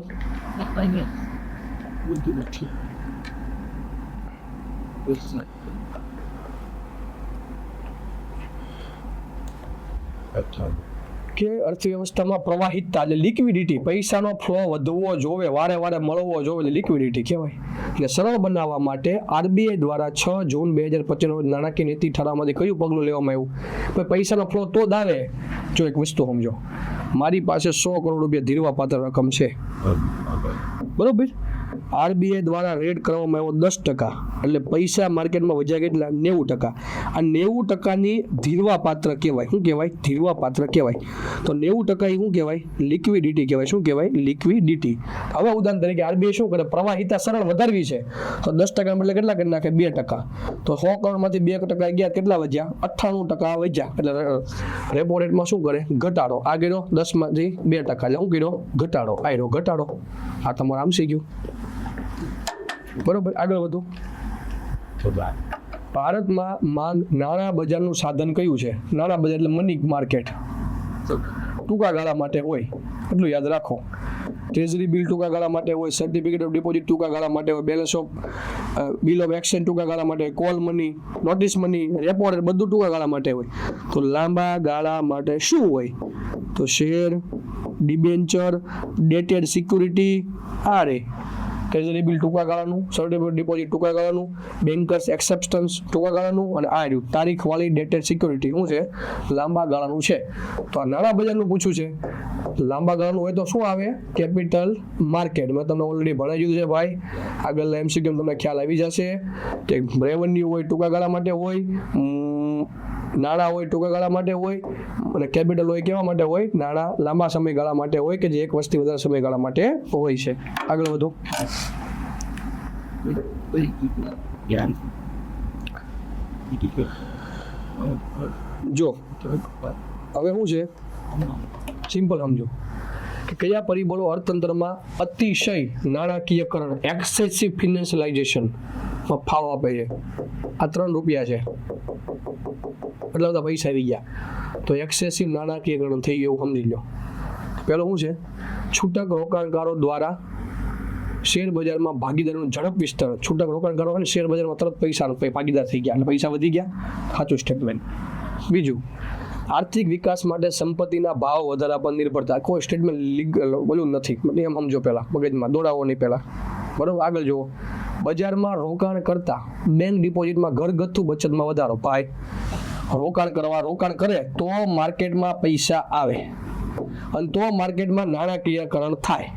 S1: કે અર્થવ્યવસ્થામાં પ્રવાહિતતા એટલે લિક્વિડિટી, પૈસાનો ફ્લો વધવો જોવે, વારે વારે મળવો જોવે, એટલે લિક્વિડિટી કહેવાય. એટલે સરળ બનાવવા માટે આરબીઆઈ દ્વારા 6 જૂન 2025 નાણાકીય નીતિ ઠરાવમાંથી કયું પગલું લેવામાં આવ્યું? પૈસાનો ફ્લો તો જ આવે. જો એક વસ્તુ સમજો, મારી પાસે 100 કરોડ રૂપિયા ધીરવા પાત્ર રકમ છે, બરોબર. આરબીઆઈ દ્વારા રેટ કરવામાં આવ્યો 10%, એટલે પૈસા માર્કેટમાં વધ્યા કેટલા? 90%. આ 90%ની ધીરવા પાત્ર કહેવાય. શું કહેવાય? ધીરવા પાત્ર કહેવાય. તો 90% એ શું કહેવાય? લિક્વિડિટી કહેવાય. શું કહેવાય? લિક્વિડિટી. હવે ઉદાહરણ તરીકે આરબીઆઈ શું કરે? પ્રવાહિતા સરળ વધારવી છે તો 10% એટલે કેટલા કરી નાખે? 2%. તો 100 કરોડમાંથી 2% ગયા, કેટલા વધ્યા? 98% વધ્યા. એટલે રેપો રેટમાં શું કરે? ઘટાડો. આ કર્યો 10માંથી 2%, એટલે શું કર્યો? ઘટાડો. આ રહ્યો ઘટાડો. આ તમારે આમ શી ગયું. બરોબર. આગળ વધુ. ભારતમાં નાણાં બજારનું સાધન કયું છે? નાણાં બજાર એટલે મની માર્કેટ. ટૂંકા ગાળા માટે હોય, એટલું યાદ રાખો. ટ્રેઝરી બિલ ટૂંકા ગાળા માટે હોય, સર્ટિફિકેટ ઓફ ડિપોઝિટ ટૂંકા ગાળા માટે હોય, balance of bill of exchange ટૂંકા ગાળા માટે હોય, call money, notice money, repo rate બધું ટૂંકા ગાળા માટે હોય. તો લાંબા ગાળા માટે શું હોય? તો શેર, ડિબેન્ચર, ડેટેડ સિક્યુરિટી. આ રે ટ્રેઝરી બિલ ટૂંકા ગાળાનું, સર્ટિફિકેટ ડિપોઝિટ ટૂંકા ગાળાનું, બેન્કર્સ એક્સેપ્ટન્સ ટૂંકા ગાળાનું, અને આ રહ્યું તારીખવાળી ડેટેડ સિક્યુરિટી શું છે? લાંબા ગાળાનું છે. તો આ નાણાં બજારનું પૂછ્યું છે. લાંબા ગાળાનું હોય તો શું આવે? Capital market. મેં તમને ઓલરેડી ભણાવી દીધું છે ભાઈ. આગળના એમસીક્યુ તમને ખ્યાલ આવી જશે કે રેવન્યુ હોય ટૂંકા ગાળા માટે હોય, નાણાં હોય ટૂંકા ગાળા માટે હોય, અને કેપિટલ હોય કેવા માટે હોય? નાણાં લાંબા સમયગાળા માટે હોય, કે જે એક વર્ષથી વધારે સમયગાળા માટે હોય છે. આગળ વધો. જો હવે શું છે? સિમ્પલ સમજો કે કયા પરિબળો અર્થતંત્રમાં અતિશય નાણાકીયકરણ, એક્સેસિવ ફિનાન્શિયલાઇઝેશન ફાળો આપે છે, આ 3 રૂપિયા છે, એટલા બધા પૈસા આવી ગયા, તો એક્સેસિવ નાણાકીયકરણ થઈ ગયું એવું સમજી લો. પહેલું શું છે, છૂટક રોકાણકારો દ્વારા શેર બજારમાં ભાગીદારીનું ઝડપ વિસ્તરણ. છૂટક રોકાણકારો અને શેર બજારમાં તરત પૈસાનો ભાગીદાર થઈ ગયા એટલે પૈસા વધી ગયા, સાચું સ્ટેટમેન્ટ. બીજું, આર્થિક વિકાસ માટે સંપત્તિના ભાવ વધારા પર નિર્ભરતા. કોઈ સ્ટેટમેન્ટ લીગલ બોલું નથી, એમ સમજો પહેલાં મગજમાં દોડાવો નહીં પહેલાં, બરાબર. આગળ જુઓ, બજારમાં રોકાણ કરતા બેંક ડિપોઝિટમાં ઘરગથ્થુ બચતમાં વધારો. ભાઈ રોકાણ કરે તો માર્કેટમાં પૈસા આવે અને તો માર્કેટમાં નાણાકીયકરણ થાય.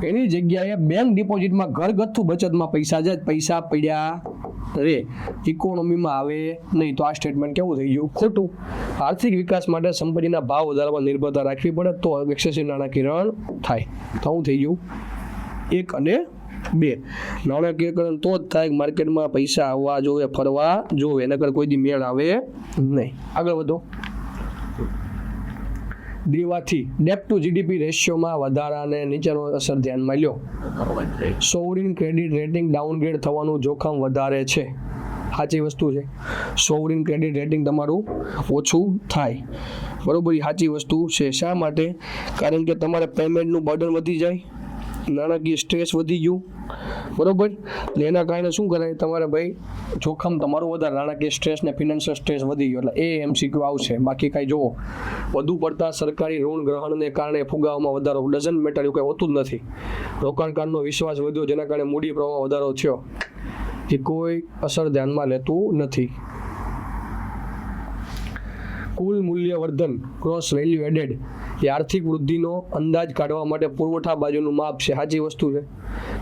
S1: એની જગ્યાએ બેંક ડિપોઝિટમાં ઘરગથ્થુ બચતમાં પૈસા જાય, પૈસા પડ્યા રે, ઇકોનોમીમાં આવે નહીં. તો આ સ્ટેટમેન્ટ કેવું થઈ ગયું, ખોટું. આર્થિક વિકાસ માટે સંપત્તિના ભાવ વધારવા નિર્ભરતા રાખવી પડે તો એક્સેસિવ નાણાકીયકરણ થાય. તો શું થઈ ગયું, 1 અને 2. નાણાકીયકરણ તો જ થાય માર્કેટમાં પૈસા આવવા જોવે, ફરવા જોવે, એના કોઈ દી મેળ આવે નહીં. આગળ વધો. દેવાથી ડેટ ટુ જીડીપી રેશિયોમાં વધારાને નીચેનો અસર ધ્યાનમાં લ્યો. સોવરિન ક્રેડિટ રેટિંગ ડાઉનગ્રેડ થવાનું જોખમ વધારે છે. સાચી વસ્તુ છે, સોવરિન ક્રેડિટ રેટિંગ તમારું ઓછું થાય, બરોબર, એ સાચી વસ્તુ છે. શા માટે? કારણ કે તમારે પેમેન્ટનું બર્ડન વધી જાય, નાણાકીય સ્ટ્રેસ વધી ગયું, બરોબર. એટલે એના કારણે શું કરાય, તમારે ભાઈ જોખમ તમારું વધારે, નાણાકીય સ્ટ્રેસ ને ફિનાન્શિયલ સ્ટ્રેસ વધી ગયો, એટલે એ MCQ આવશે. બાકી કાંઈ જુઓ, વધુ પડતા સરકારી ઋણ ગ્રહણને કારણે ફુગાવામાં વધારો, ડઝન્ટ મેટર, એવું કંઈ હોતું જ નથી. રોકાણકારનો વિશ્વાસ વધ્યો જેના કારણે મૂડી પ્રવાહમાં વધારો થયો, એ કોઈ અસર ધ્યાનમાં લેતું નથી. કુલ મૂલ્ય વર્ધન ક્રોસ વેલ્યુ એડેડ એ આર્થિક વૃદ્ધિનો અંદાજ કાઢવા માટે પુરવઠા બાજુનું માપ છે. સાચી વસ્તુ છે.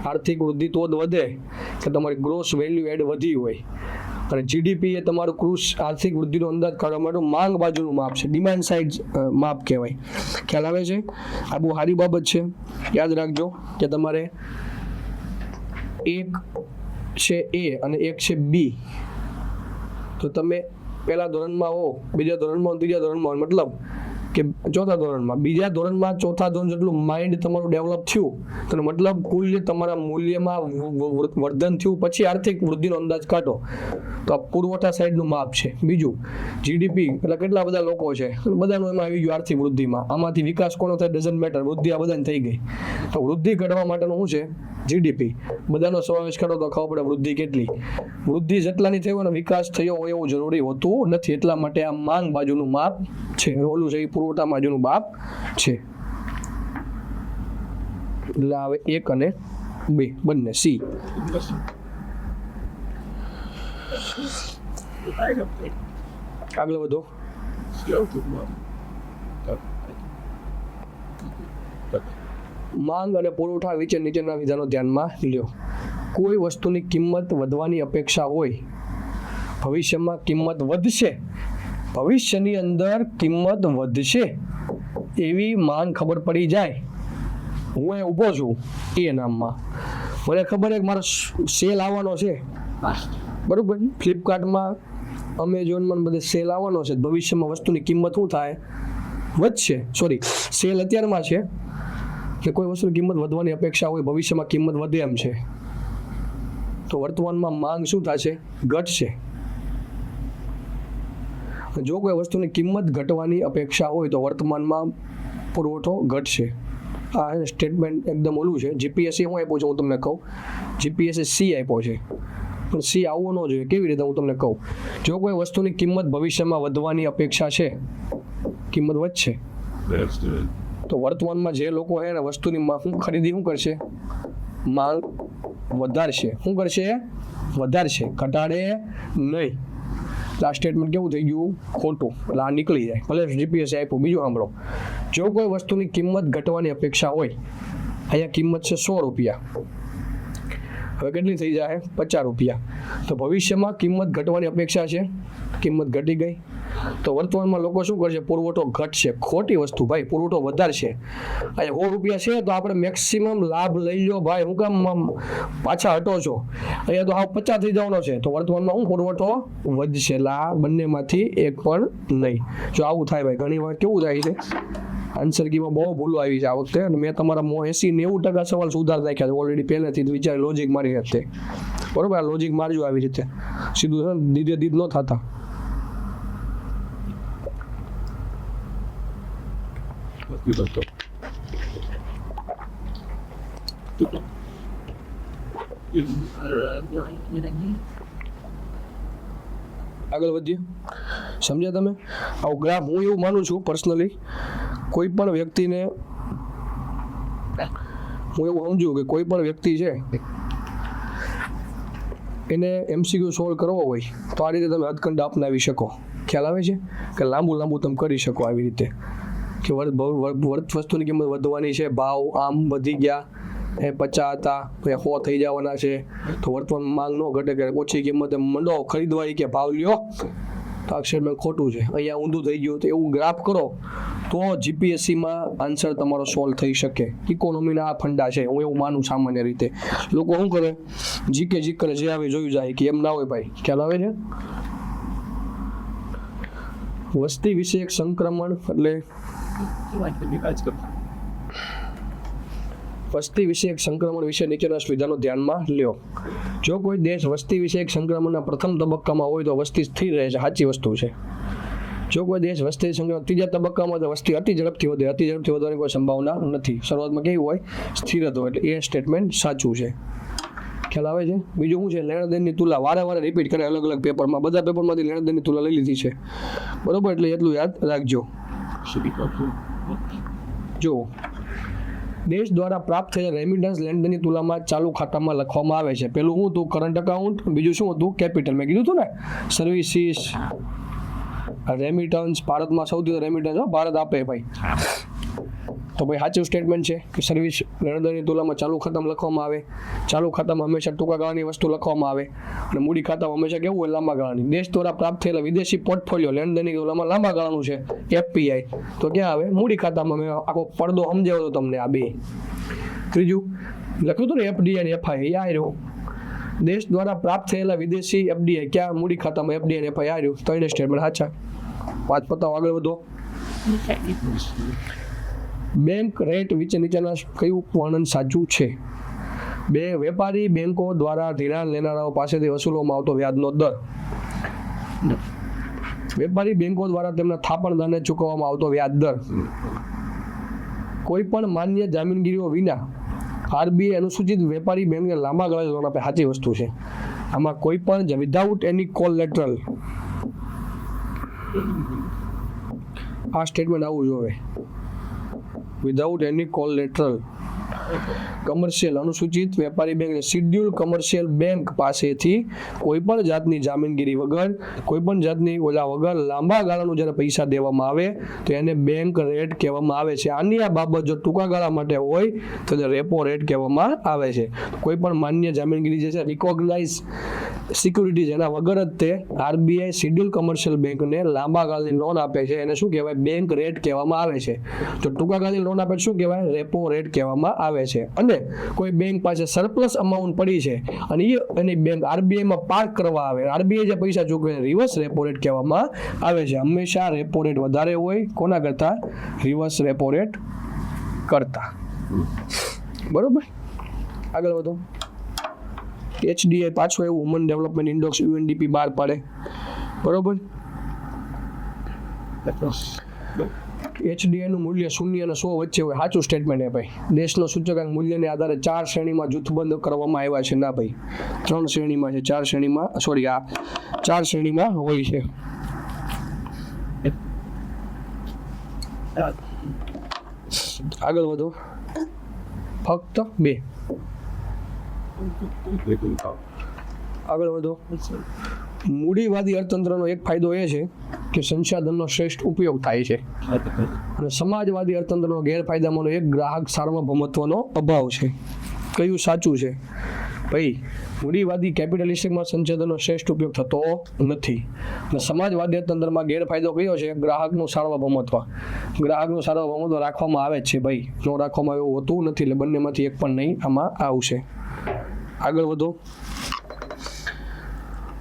S1: આર્થિક વૃદ્ધિ તો જ વધે કે તમારી ગ્રોસ વેલ્યુ એડ વધી હોય, અને જીડીપી એ તમારું આર્થિક વૃદ્ધિનો અંદાજ કાઢવા માટે માંગ બાજુનું માપ છે, ડિમાન્ડ સાઇડ માપ કહેવાય. ખ્યાલ આવે છે? આ બહુ સારી બાબત છે, યાદ રાખજો કે તમારે એક છે A અને એક છે B. તો તમે પહેલા ધોરણમાં હો, બીજા ધોરણમાં, ત્રીજા ધોરણમાં, મતલબ કે ચોથા ધોરણમાં, બીજા ધોરણમાં ચોથા ધોરણ જેટલું માઇન્ડ તમારું ડેવલપ થયું, તો મતલબ કુલ તમારા મૂલ્યમાં વર્ધન થયું, પછી આર્થિક વૃદ્ધિનો અંદાજ કાઢો. તો આ પુરવઠા સાઈડનું માપ છે. બીજું, જીડીપી એટલે કેટલા બધા લોકો છે, બધાનું એમાં આવી ગયું આર્થિક વૃદ્ધિમાં. આમાંથી વિકાસ કોનો થાય ડઝન્ટ મેટર, વૃદ્ધિ આ બધાને થઈ ગઈ. તો વૃદ્ધિ ઘટવા માટેનું શું છે, જીડીપી. બધાનો સમાવેશ કરો તો ખબર પડે વૃદ્ધિ કેટલી. વૃદ્ધિ જેટલાની થઈ હોય ને વિકાસ થયો હોય એવું જરૂરી હોતું નથી, એટલા માટે આ માંગ બાજુનું માપ છે, ઓલું છે એ પુરવઠા બાજુનું માપ છે. એટલે આવે 1 અને 2 બંને C. આગળ વધો. માંગ અને પુરવઠા વચ્ચે નીચેના વિધાનો ધ્યાનમાં લ્યો. કોઈ વસ્તુની કિંમત વધવાની અપેક્ષા હોય, ભવિષ્યમાં કિંમત વધશે, ભવિષ્યની અંદર કિંમત વધશે એવી માંગ ખબર પડી જાય. હું અહીં ઊભો છું એ નામમાં, મને ખબર છે કે મારો સેલ આવવાનો છે, બરોબર. ફ્લિપકાર્ટમાં, અમેઝોનમાં બધે સેલ આવવાનો છે, ભવિષ્યમાં વસ્તુની કિંમત શું થાય, વધશે. સોરી, સેલ અત્યારમાં છે કે કોઈ વસ્તુની કિંમત વધવાની અપેક્ષા હોય, ભવિષ્યમાં કિંમત વધે એમ છે, તો વર્તમાનમાં માંગ શું થશે, ઘટશે. જો કોઈ વસ્તુની કિંમત ઘટવાની અપેક્ષા હોય તો વર્તમાનમાં પુરવઠો ઘટશે. આ સ્ટેટમેન્ટ એકદમ ઓલું છે. જીપીએસસી હું આપ્યો છું, હું તમને કહું, જીપીએસસી C આપ્યો છે, પણ C આવવો ન જોઈએ. કેવી રીતે, હું તમને કહું. જો કોઈ વસ્તુની કિંમત ભવિષ્યમાં વધવાની અપેક્ષા છે, કિંમત વધશે, તો વર્તમાનમાં જે લોકો છે ને વસ્તુની ખરીદી શું કરશે, માંગ વધારશે. શું કરશે, વધારશે, ઘટાડે નહીં. આ સ્ટેટમેન્ટ કેવું થઈ ગયું, ખોટું. એટલે આ નીકળી જાય, ભલે જીપીએસસી આપ્યું. બીજું સાંભળો, જો કોઈ વસ્તુની કિંમત ઘટવાની અપેક્ષા હોય, અહીંયા કિંમત છે 100 રૂપિયા, હવે કેટલી થઈ જાય, 50 રૂપિયા. તો ભવિષ્યમાં કિંમત ઘટવાની અપેક્ષા છે, કિંમત ઘટી ગઈ, તો વર્તમાનમાં લોકો શું કરશે, પુરવઠો ઘટશે. ખોટી વસ્તુ ભાઈ, પુરવઠો વધારશે. અહીંયા 100 રૂપિયા છે તો આપણે મેક્સિમમ લાભ લઈ લો ભાઈ, હું કામ પાછા હટો છો, અહીંયા તો 50 થઈ જવાનો છે, તો વર્તમાનમાં હું પુરવઠો વધશે. એટલે આ બંનેમાંથી એક પણ નહીં. જો આવું થાય ભાઈ, ઘણી વાર કેવું થાય છે, આન્સર કીમાં બહુ ભૂલો આવી છે આ વખતે, અને મેં તમારા 80-90% સવાલ સુધાર રાખ્યા છે ઓલરેડી પહેલેથી જ, વિચાર લોજિક મારી હતી. બરોબર, આ લોજિક મારજો આવી રીતે, સીધું દીધે દીધ ન થતા. આગળ વધીએ, સમજ્યા તમે? આવો ગ્રાફ હું એવું માનું છું પર્સનલી, કોઈ પણ વ્યક્તિને હું એવું સમજુ કે કોઈ પણ વ્યક્તિ છે એને MCQ સોલ્વ કરવો હોય તો આ રીતે તમે હથકંડ અપનાવી શકો. ખ્યાલ આવે છે કે લાંબુ તમે કરી શકો આવી રીતે, કે વસ્તુની કિંમત વધવાની છે, ભાવ આમ વધી ગયા, 50 હતા પછી 100 થઈ જવાના છે, તો વર્તમાન માંગ ન ઘટે કે ઓછી કિંમતે મંડો ખરીદવાય કે ભાવ લ્યો, તો આ સ્ટેટમેન્ટ ખોટું છે, અહીંયા ઊંધું થઈ ગયું. તો એવું ગ્રાફ કરો તો GPSCમાં આન્સર તમારો સોલ્વ થઈ શકે. ઇકોનોમીના આ ફંડા છે, હું એવું માનું સામાન્ય રીતે. લોકો શું કરે, જીકે કરે, જે આવે જોયું જાય, કે એમ ના હોય ભાઈ. ખ્યાલ આવે છે? વસ્તી વિષયક સંક્રમણ એટલે વસ્તી વિષયક સંક્રમણ વિશે નીચેના વિધાનો ધ્યાનમાં લ્યો. જો કોઈ દેશ વસ્તી વિષયક સંક્રમણના પ્રથમ તબક્કામાં હોય તો વસ્તી સ્થિર રહે છે, સાચી વસ્તુ છે. જો કોઈ દેશ વસ્તી સંક્રમણ ત્રીજા તબક્કામાં તો વસ્તી અતિ ઝડપથી વધે, અતિ ઝડપથી વધવાની કોઈ સંભાવના નથી. શરૂઆતમાં કેવું હોય, સ્થિર જ હોય, એટલે એ સ્ટેટમેન્ટ સાચું છે. ખ્યાલ આવે છે? બીજું શું છે, લેણદેણની તુલા વારે રિપીટ કરે અલગ અલગ પેપરમાં, બધા પેપરમાંથી લેણદેણની તુલા લઈ લીધી છે, બરોબર? એટલે એટલું યાદ રાખજો. જો દેશ દ્વારા પ્રાપ્ત થયેલા રેમિટન્સ લેણદેણની તુલામાં ચાલુ ખાતામાં લખવામાં આવે છે. પેલું શું હતું, કરંટ અકાઉન્ટ, બીજું શું હતું, કેપિટલ. મેં કીધું હતું ને, સર્વિસીસ, રેમિટન્સ. ભારતમાં સૌથી રેમિટન્સ ભારત આપે ભાઈ. તો ભાઈ સાચું સ્ટેટમેન્ટ છે કે સર્વિસ લેણદેણની તુલામાં ચાલુ ખાતામાં લખવામાં આવે. ચાલુ ખાતામાં હંમેશા ટૂંકા ગાળાની વસ્તુ લખવામાં આવે, અને મૂડી ખાતામાં હંમેશા કેવું હોય, લાંબા ગાળાની. દેશ દ્વારા પ્રાપ્ત થયેલા વિદેશી પોર્ટફોલિયો લેણદેણની તુલામાં લાંબા ગાળાનું છે, FPI, તો ક્યાં આવે, મૂડી ખાતામાં. મેં આખો પડદો સમજાવ્યો તમને આ બે. ત્રીજું લખ્યું હતું ને, FDI અને FI, આ રહ્યો. દેશ દ્વારા પ્રાપ્ત થયેલા વિદેશી FDI ક્યાં, મૂડી ખાતામાં, FDI અને FI આ રહ્યું. ત્રણે સ્ટેટમેન્ટ સાચા. 5 પતાવો, આગળ વધો. બેંક રેટ વિશે નીચેના કયું વર્ણન સાચું છે? વેપારી બેંકો દ્વારા ધિરાણ લેનારાઓ પાસેથી વસૂલવામાં આવતો વ્યાજનો દર. વેપારી બેંકો દ્વારા તેમના થાપણદારને ચૂકવવામાં આવતો વ્યાજ દર. કોઈ પણ માન્ય જામીનગીરીઓ વિના RBI અનુસૂચિત વેપારી બેંકને લાંબા ગાળે લોન આપે, સાચી વસ્તુ છે. આમાં કોઈ પણ વિધાઉટ એની કોલેટરલ, આ સ્ટેટમેન્ટ આવવું જોઈએ. વિધાઉટ એની કોલેટરલ કમર્શિયલ અનુસૂચિત વેપારી બેંક, શિડ્યુલ કમર્શિયલ બેંક પાસેથી કોઈ પણ જાતની જામીનગીરી વગર, કોઈ પણ જાતની ઓલા વગર લાંબા ગાળાનું જ્યારે પૈસા દેવામાં આવે તો એને બેંક રેટ કહેવામાં આવે છે. આની આ બાબત જો ટૂંકા ગાળા માટે હોય તો રેપો રેટ કહેવામાં આવે છે. કોઈ પણ માન્ય જામીનગીરી જે છે, રિકોગ્નાઇઝ સિક્યુરિટીઝ, એના વગર જ તે RBI શિડ્યુલ કમર્શિયલ બેંકને લાંબા ગાળાની લોન આપે છે, એને શું કહેવાય, બેંક રેટ કહેવામાં આવે છે. તો ટૂંકા ગાળાની લોન આપે શું કહેવાય, રેપો રેટ કહેવામાં આવે છે. અને કોઈ બેંક પાસે સરપ્લસ અમાઉન્ટ પડી છે અને એની બેંક RBIમાં પાર્ક કરવા આવે, RBI જે પૈસા ચૂકવે, રિવર્સ રેપો રેટ કહેવામાં આવે છે. હંમેશા રેપો રેટ વધારે હોય કોના કરતા, રિવર્સ રેપો રેટ કરતા. બરોબર, આગળ વધો. HDI પાછો એવું વુમન ડેવલપમેન્ટ ઇન્ડેક્સ UNDP બહાર પાડે, બરોબર. HDI નું મૂલ્ય 0 અને 100 વચ્ચે હોય, સાચું સ્ટેટમેન્ટ છે ભાઈ. દેશનો સૂચકાંક મૂલ્યને આધારે 4 શ્રેણીમાં જૂથબંધ કરવામાં આવ્યા છે. ના ભાઈ, 3 શ્રેણીમાં છે, 4 શ્રેણીમાં, સોરી, આ 4 શ્રેણીમાં હોય છે. આગળ વધો, ફક્ત 2. આગળ વધો. મૂડીવાદી અર્થતંત્રનો એક ફાયદો એ છે કે સંસાધનનો શ્રેષ્ઠ ઉપયોગ થાય છે, અને સમાજવાદી અર્થતંત્રનો ગેરફાયદામાંનો એક ગ્રાહક સાર્વભૌમત્વનો અભાવ છે. કયું સાચું છે ભાઈ? મૂડીવાદી કેપિટલિસ્ટમાં સંસાધનનો શ્રેષ્ઠ ઉપયોગ થતો નથી, અને સમાજવાદી અર્થતંત્રમાં ગેરફાયદો કયો છે? ગ્રાહકનું સાર્વભૌમત્વ. ગ્રાહકનું સાર્વભૌમત્વ રાખવામાં આવે જ છે ભાઈ, ન રાખવામાં એવું હોતું નથી. એટલે બંનેમાંથી એક પણ નહીં આમાં આવશે. આગળ વધો.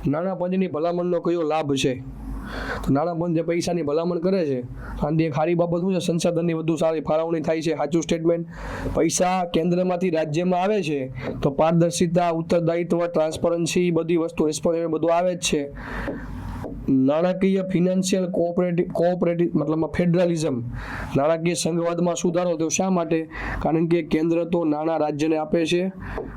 S1: નાણાં પંચની ભલામણનો કયો લાભ છે? તો નાણાં પંચ જે પૈસાની ભલામણ કરે છે આની એક સારી બાબત શું છે, સંસાધનની વધુ સારી ફાળવણી થાય છે. સાચું સ્ટેટમેન્ટ. પૈસા કેન્દ્રમાંથી રાજ્યમાં આવે છે તો પારદર્શિતા, ઉત્તરદાયિત્વ, ટ્રાન્સપરન્સી, બધી વસ્તુ રિસ્પોન્સિબિલિટી બધું આવે જ છે. નાણાકીય ફિનાન્શિયલ કોઓપરેટિવ મતલબમાં ફેડરલિઝમ, નાણાકીય સંઘવાદમાં સુધારો થયો. શા માટે? કારણ કે કેન્દ્ર તો નાણાં રાજ્યને આપે છે,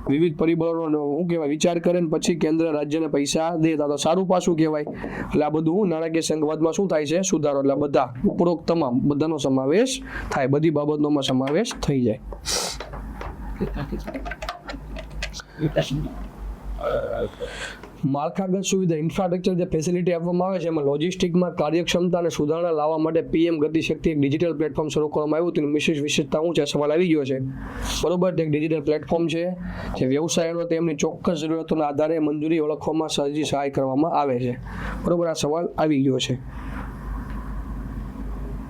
S1: વિવિધ પરિબળોનો શું કહેવાય વિચાર કરે ને પછી કેન્દ્ર રાજ્યને પૈસા દેતા, તો સારું પાછું કહેવાય. એટલે આ બધું નાણાકીય સંઘવાદમાં શું થાય છે? સુધારો. એટલે બધા ઉપરોક્ત તમામ બધાનો સમાવેશ થાય, બધી બાબતોમાં સમાવેશ થઈ જાય. માળખાગત સુવિધા ઇન્ફ્રાસ્ટ્રક્ચર જે ફેસિલિટી આપવામાં આવે છે એમાં લોજિસ્ટિકમાં કાર્યક્ષમતા અને સુધારણા લાવવા માટે પીએમ ગતિશક્તિ એક ડિજિટલ પ્લેટફોર્મ શરૂ કરવામાં આવ્યું હતું. વિશેષ વિશેષતા શું છે? સવાલ આવી ગયો છે. બરોબર, એક ડિજિટલ પ્લેટફોર્મ છે જે વ્યવસાયોનો તેમની ચોક્કસ જરૂરિયાતોના આધારે મંજૂરી ઓળખવામાં સહજી સહાય કરવામાં આવે છે. બરોબર, આ સવાલ આવી ગયો છે.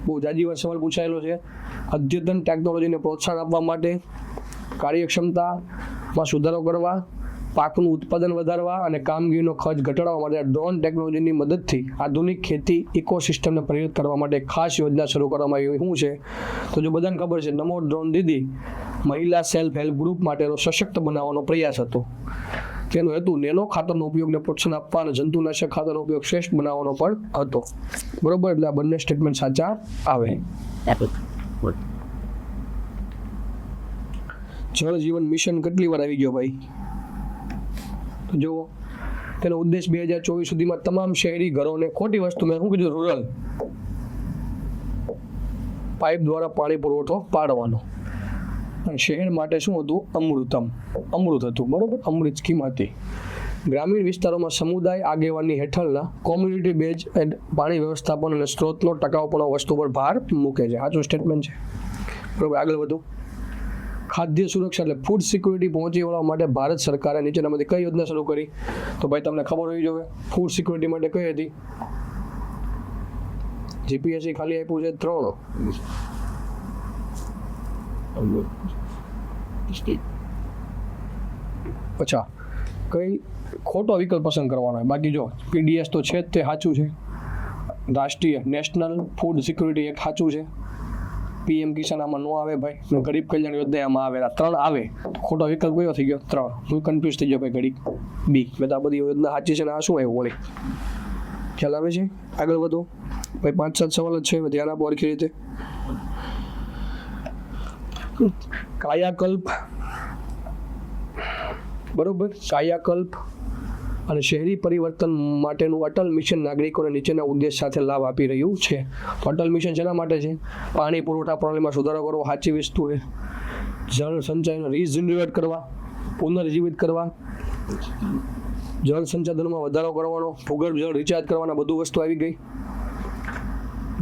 S1: બહુ જાજી વાર સવાલ પૂછાયેલો છે. અદ્યતન ટેકનોલોજીને પ્રોત્સાહન આપવા માટે કાર્યક્ષમતામાં સુધારો કરવા, પાકનું ઉત્પાદન વધારવા અને કામગીરીનો ખર્ચ ઘટાડવા માટે ડ્રોન ટેકનોલોજીની મદદથી આધુનિક ખેતી ઇકોસિસ્ટમને પ્રેરિત કરવા માટે ખાસ યોજના શરૂ કરવામાં આવી. શું છે? તો જો બધાને ખબર છે, નમો ડ્રોન દીદી મહિલા સેલ્ફ હેલ્પ ગ્રુપ માટેનો સશક્ત બનાવવાનો પ્રયાસ હતો. તેનો હેતુ નેનો ખાતરનો ઉપયોગને પ્રોત્સાહન આપવા અને જંતુનાશક ખાતરનો ઉપયોગ શ્રેષ્ઠ બનાવવાનો પણ હતો. બરોબર, એટલે આ બંને સ્ટેટમેન્ટ સાચા આવે. જળ જીવન મિશન કેટલી વાર આવી ગયો ભાઈ? જો તેનો ઉદ્દેશ 2024 સુધીમાં તમામ શહેરી ઘરોને, ખોટી વસ્તુ મેં શું કીધું, રૂરલ પાઇપ દ્વારા પાણી પુરવઠો પાડવાનો. અને શહેર માટે શું હતું? અમૃત હતું. બરોબર, અમૃત સ્કીમ હતી. ગ્રામીણ વિસ્તારોમાં સમુદાય આગેવાની હેઠળના કોમ્યુનિટી બેઝ પાણી વ્યવસ્થાપન અને સ્ત્રોતનો ટકાઉપણો વસ્તુ પર ભાર મૂકે છે. સાચું સ્ટેટમેન્ટ છે. બરોબર, આગળ વધુ. ખાદ્ય સુરક્ષા એટલે ફૂડ સિક્યુરિટી પહોંચી વળવા માટે ભારત સરકારે નીચેનામાંથી કઈ યોજના શરૂ કરી? તો ભાઈ તમને ખબર હોવી જોઈએ. ફૂડ સિક્યુરિટી માટે કઈ હતી? જીપીએસસી ખાલી આપ્યું છે 3. અચ્છા, કઈ ખોટો વિકલ્પ પસંદ કરવાનો હોય? બાકી જો પીડીએસ તો છે જ, તે સાચું છે. રાષ્ટ્રીય નેશનલ ફૂડ સિક્યુરિટી એક સાચું છે. પીએમ કિસાન આમાં ન આવે ભાઈ, ગરીબ કલ્યાણ યોજના આમાં આવે. 3 આવે, ખોટો વિકલ્પ કયો થઈ ગયો? 3. હું કન્ફ્યુઝ થઈ ગયો ભાઈ ઘડીક. બી. બધા બધી યોજના સાચી છે ને આ શું આવ્યું વળી? ખ્યાલ આવે છે? આગળ વધો ભાઈ. 5-7 સવાલ જ છે, ધ્યાન આપો સરખી રીતે. કાયાકલ્પ, બરોબર, કાયાકલ્પ અને શહેરી પરિવર્તન માટેનું અટલ મિશન નાગરિકોને નીચેના ઉદ્દેશ સાથે લાભ આપી રહ્યું છે. તો અટલ મિશન શેના માટે છે? પાણી પુરવઠા પ્રણાલીમાં સુધારો કરવો, સાચી વસ્તુ છે. જળ સંચયનો રીજનરેટ કરવા, પુનર્જીવિત કરવા, જળ સંસાધનમાં વધારો કરવાનો, ભૂગર્ભ જળ રિચાર્જ કરવાના, બધું વસ્તુ આવી ગઈ.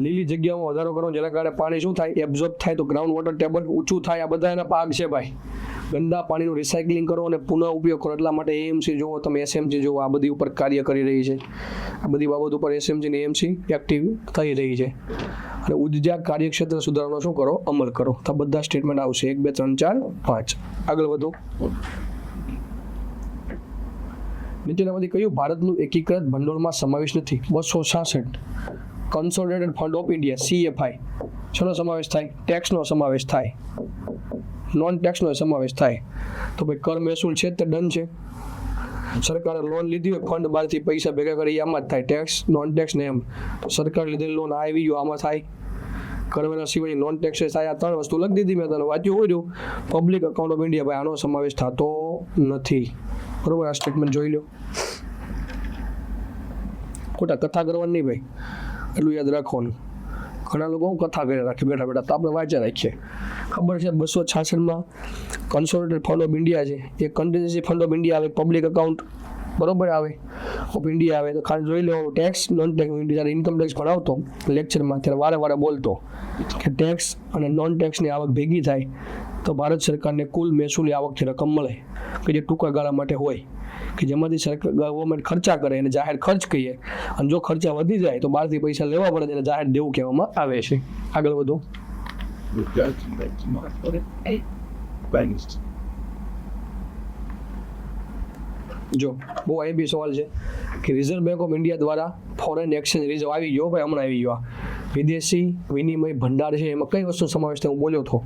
S1: લીલી જગ્યામાં વધારો કરવાનો, જેના કારણે પાણી શું થાય? એબ્ઝોર્બ થાય, તો ગ્રાઉન્ડ વોટર ટેબલ ઊંચું થાય. આ બધા એના ભાગ છે ભાઈ. ગંદા પાણીનું રિસાયકલિંગ કરો અને પુનઃ ઉપયોગ કરો. એટલા માટે એએમસી જોવો તમે, એસએમસી જોવો, આ બધી ઉપર કાર્ય કરી રહી છે. આ બધી બાબત ઉપર એસએમસી અને એએમસી એક્ટિવ થઈ રહી છે. અને ઉર્જા કાર્યક્ષેત્ર સુધારવાનો શું કરો? અમલ કરો. તો બધા સ્ટેટમેન્ટ આવશે 1, 2, 3, 4, 5. આગળ વધો. નીચેનામાંથી કયું ભારતનું એકીકૃત ભંડોળમાં સમાવેશ નથી? 266. Consolidated fund of India CFI. શેનો સમાવેશ થાય? ટેક્સનો સમાવેશ થાય, નોન ટેક્સનો સમાવેશ થાય. તો ભાઈ કર મહેસૂલ છે તે ડન છે. સરકારે લોન લીધી હોય, ફંડ બહારથી પૈસા ભેગા કરી, આમાં જ થાય ટેક્સ, નોન ટેક્સ ને એમ. તો સરકારે લીધેલી લોન આવી ગયો, આમાં થાય. કરવેરા સિવાય નોન ટેક્સ થાય. આ 3 વસ્તુ લખી દીધી મેં, તને વાંચ્યું હોય. પબ્લિક અકાઉન્ટ ઓફ ઇન્ડિયા ભાઈ આનો સમાવેશ થતો નથી. બરોબર, આ સ્ટેટમેન્ટ જોઈ લો. ખોટા કથા કરવાની નહીં ભાઈ, એટલું યાદ રાખવાનું. ઘણા લોકો કથા કરી રાખે બેઠા બેઠા, તો આપણે વાંચ્યા રાખીએ. ખબર છે 266માં કન્સોલિડેટેડ ફંડ ઓફ ઇન્ડિયા છે. એક કન્ટિન્જન્સી ફંડ ઓફ ઇન્ડિયા આવે, પબ્લિક અકાઉન્ટ બરોબર આવે, ઓફ ઇન્ડિયા આવે. તો ખાલી જોઈ લેવાનું ટેક્સ, નોન ટેક્સ. જ્યારે ઇન્કમ ટેક્સ ભણાવતો લેક્ચરમાં ત્યારે વારે બોલતો કે ટેક્સ અને નોન ટેક્સની આવક ભેગી થાય તો ભારત સરકારને કુલ મહેસૂલી આવકથી રકમ મળે, કે જે ટૂંકા ગાળા માટે હોય, કે જેમાંથી સરકાર ગવર્મેન્ટ ખર્ચા કરે એને જાહેર ખર્ચ કહીએ. અને જો ખર્ચા વધી જાય તો બહારથી પૈસા લેવા પડે, એને જાહેર દેવું કહેવામાં આવે છે. આગળ વધો. જો બહુ બી સવાલ છે કે રિઝર્વ બેંક ઓફ ઇન્ડિયા દ્વારા ફોરેન એક્સચેન્જ રિઝર્વ આવી ગયો ભાઈ, હમણાં આવી ગયો. વિદેશી વિનિમય ભંડાર છે, એમાં કઈ વસ્તુ સમાવેશ થાય? હું બોલ્યો હતો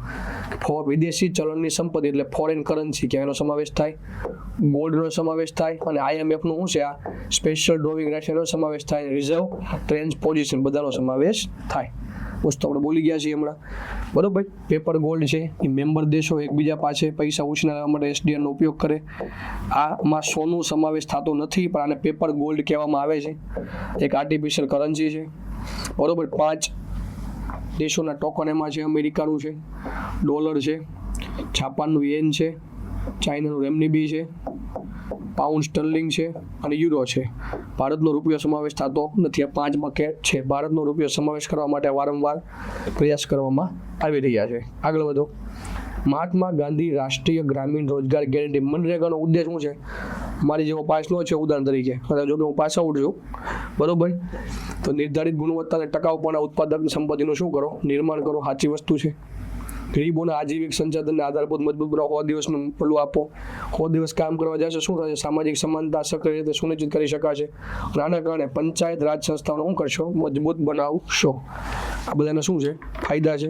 S1: વિદેશી ચલણની સંપત્તિ એટલે ફોરેન કરન્સી, કે એનો સમાવેશ થાય, ગોલ્ડનો સમાવેશ થાય, અને IMFનું શું છે આ સ્પેશિયલ ડ્રોવિંગ રાઇટ્સ એનો સમાવેશ થાય, રિઝર્વ ટ્રાન્સપોઝિશન બધાનો સમાવેશ થાય. વસ્તુ આપણે બોલી ગયા છીએ હમણાં, બરોબર. પેપર ગોલ્ડ છે એ મેમ્બર દેશો એકબીજા પાસે પૈસા ઉછીના માટે SDRનો ઉપયોગ કરે. આમાં સોનું સમાવેશ થતો નથી, પણ આને પેપર ગોલ્ડ કહેવામાં આવે છે. એક આર્ટિફિશિયલ કરન્સી છે, બરોબર. 5 દેશોના ટોકન એમાં છે. અમેરિકાનું છે, ડોલર છે, જાપાનનું યેન છે, ચાઇનાનું રેમનીબી છે, પાઉન્ડ સ્ટર્લિંગ છે અને યુરો છે. ભારતનો રૂપિયો સમાવેશ થતો નથી. આ 5 બકેટ છે. ભારતનો રૂપિયો સમાવેશ કરવા માટે વારંવાર પ્રયાસ કરવામાં આવી રહ્યા છે. આગળ વધો. મહાત્મા ગાંધી રાષ્ટ્રીય ગ્રામીણ રોજગાર ગેરંટી, મનરેગાનો ઉદ્દેશ શું છે? મારી જેવો પાસ નો છે ઉદાહરણ તરીકે, જો કે હું પાસ આઉટ છું, બરોબર. તો નિર્ધારિત ગુણવત્તા અને ટકાઉપણા ઉત્પાદક સંપત્તિનું શું કરો? નિર્માણ કરો. સાચી વસ્તુ છે. ગરીબોના આજીવિક સંસાધનને આધારભૂત મજબૂત બનાવો. 100 દિવસનું પેલું આપો. 100 દિવસ કામ કરવા જશે શું થશે? સામાજિક સમાનતા સક્રિય રીતે સુનિશ્ચિત કરી શકાશે. અને આના કારણે પંચાયત રાજ સંસ્થાઓને શું કરશો? મજબૂત બનાવશો. આ બધાના શું છે? ફાયદા છે.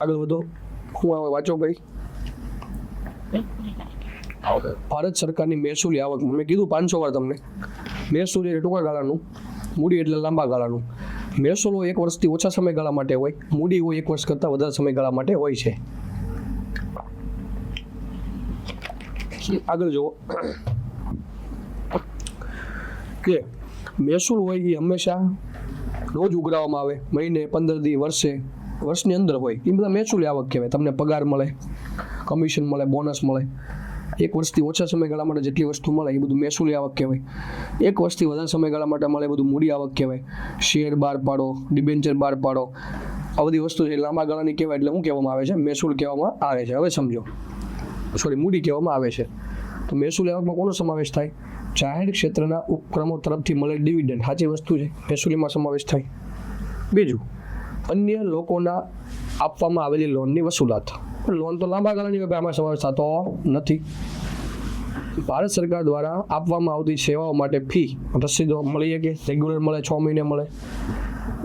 S1: આગળ વધો. હું આવે વાંચો ભાઈ. ભારત સરકારની મહેસૂલી આવક, મેં કીધું 500 વાર તમને. મહેસૂલ એટલે ટૂંકા ગાળાનું, મૂડી એટલે લાંબા ગાળાનું. મહેસૂલ હોય 1 વર્ષથી ઓછા સમયગાળા માટે હોય, મૂડી હોય 1 વર્ષ કરતાં વધારે સમયગાળા માટે હોય છે. આગળ જુઓ કે મહેસૂલ હોય એ હંમેશા રોજ ઉઘરાવવામાં આવે, મહિને, 15 દી, વર્ષની અંદર હોય. એ બધા મહેસૂલી આવક કહેવાય. તમને પગાર મળે, કમિશન મળે, બોનસ મળે. 1 વર્ષથી ઓછા સમયગાળા માટે જેટલી વસ્તુ મળે એ બધું મહેસૂલી આવક કહેવાય. 1 વર્ષથી વધારે સમયગાળા માટે મળે બધું મૂડી આવક કહેવાય. શેર બહાર પાડો, ડિબેન્ચર બહાર પાડો, આ બધી વસ્તુ છે લાંબા ગાળાની કહેવાય. એટલે શું કહેવામાં આવે છે? મહેસૂલ કહેવામાં આવે છે. હવે સમજો, મૂડી કહેવામાં આવે છે. તો મહેસૂલી આવકમાં કોનો સમાવેશ થાય? જાહેર ક્ષેત્રના ઉપક્રમો તરફથી મળે ડિવિડન્ડ. સાચી વસ્તુ છે, મહેસૂલીમાં સમાવેશ થાય. બીજું, અન્ય લોકોના આપવામાં આવેલી લોનની વસૂલાત. લોન તો લાંબા ગાળાની હોય, આમાં સમાવેશ થતો નથી. ભારત સરકાર દ્વારા આપવામાં આવતી સેવાઓ માટે ફી, રસીદો મળી શકે, રેગ્યુલર મળે, 6 મહિને મળે.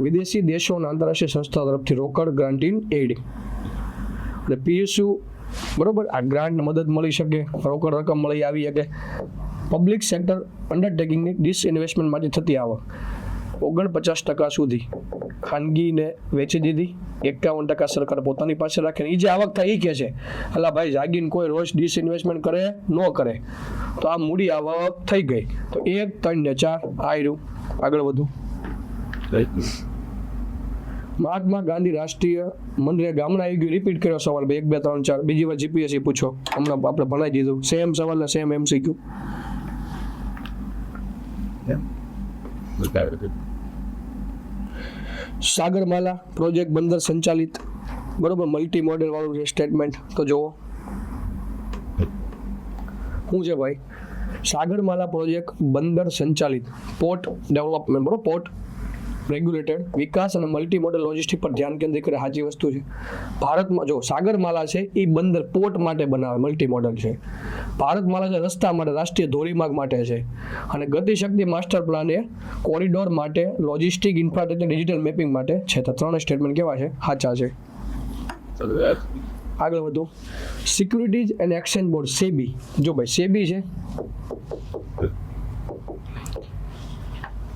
S1: વિદેશી દેશો અને આંતરરાષ્ટ્રીય સંસ્થાઓ તરફથી રોકડ ગ્રાન્ટ ઇન એડ, એટલે PSU, બરોબર. આ ગ્રાન્ટ મદદ મળી શકે, રોકડ રકમ મળી આવી શકે. પબ્લિક સેક્ટર અંડરટેકિંગની ડિસઇન્વેસ્ટમેન્ટ માટે થતી આવક 49% સુધી ખાનગીને વેચી દીધી, 51% સરકાર પોતાની પાસે રાખે. એ જે આવક થાય એ કહે છે અલા ભાઈ જાગીને કોઈ રોજ ડિસઇન્વેસ્ટમેન્ટ કરે ન કરે તો આ મૂડી આવક થઈ ગઈ. તો 1, 3 ને 4 આવ્યું. આગળ વધુ. મહાત્મા ગાંધી રાષ્ટ્રીય મનરેગા, હમણાં આવી ગયું, રિપીટ કર્યો સવાલ 1, 2, 3, 4. બીજી વાર GPSC પૂછો, હમણાં આપણે ભણાવી દીધું. સેમ સવાલ ને સેમ MCQ. સાગરમાલા પ્રોજેક્ટ બંદર સંચાલિત, બરોબર. મલ્ટી મોડેલ વાળું છે સ્ટેટમેન્ટ. તો જુઓ શું છે ભાઈ? સાગરમાલા પ્રોજેક્ટ બંદર સંચાલિત, પોર્ટ ડેવલપમેન્ટ, બરોબર. પોર્ટ રેગ્યુલેટેડ વિકાસ અને મલ્ટી મોડલ લોજિસ્ટિક પર ધ્યાન કેન્દ્રિત કરે. સાચી વસ્તુ છે. ભારતમાં જો સાગરમાલા છે એ બંદર પોર્ટ માટે બનાવે, મલ્ટી મોડલ છે. ભારતમાલા છે રસ્તા માટે, રાષ્ટ્રીય ધોરીમાર્ગ માટે છે. અને ગતિશક્તિ માસ્ટર પ્લાન એ કોરિડોર માટે, લોજિસ્ટિક ઇન્ફ્રાસ્ટ્રક્ચર ડિજિટલ મેપિંગ માટે છે. તો 3 સ્ટેટમેન્ટ કેવા છે? સાચા છે. આગળ વધો. Securities and exchange board, SEBI. જો ભાઈ સેબી છે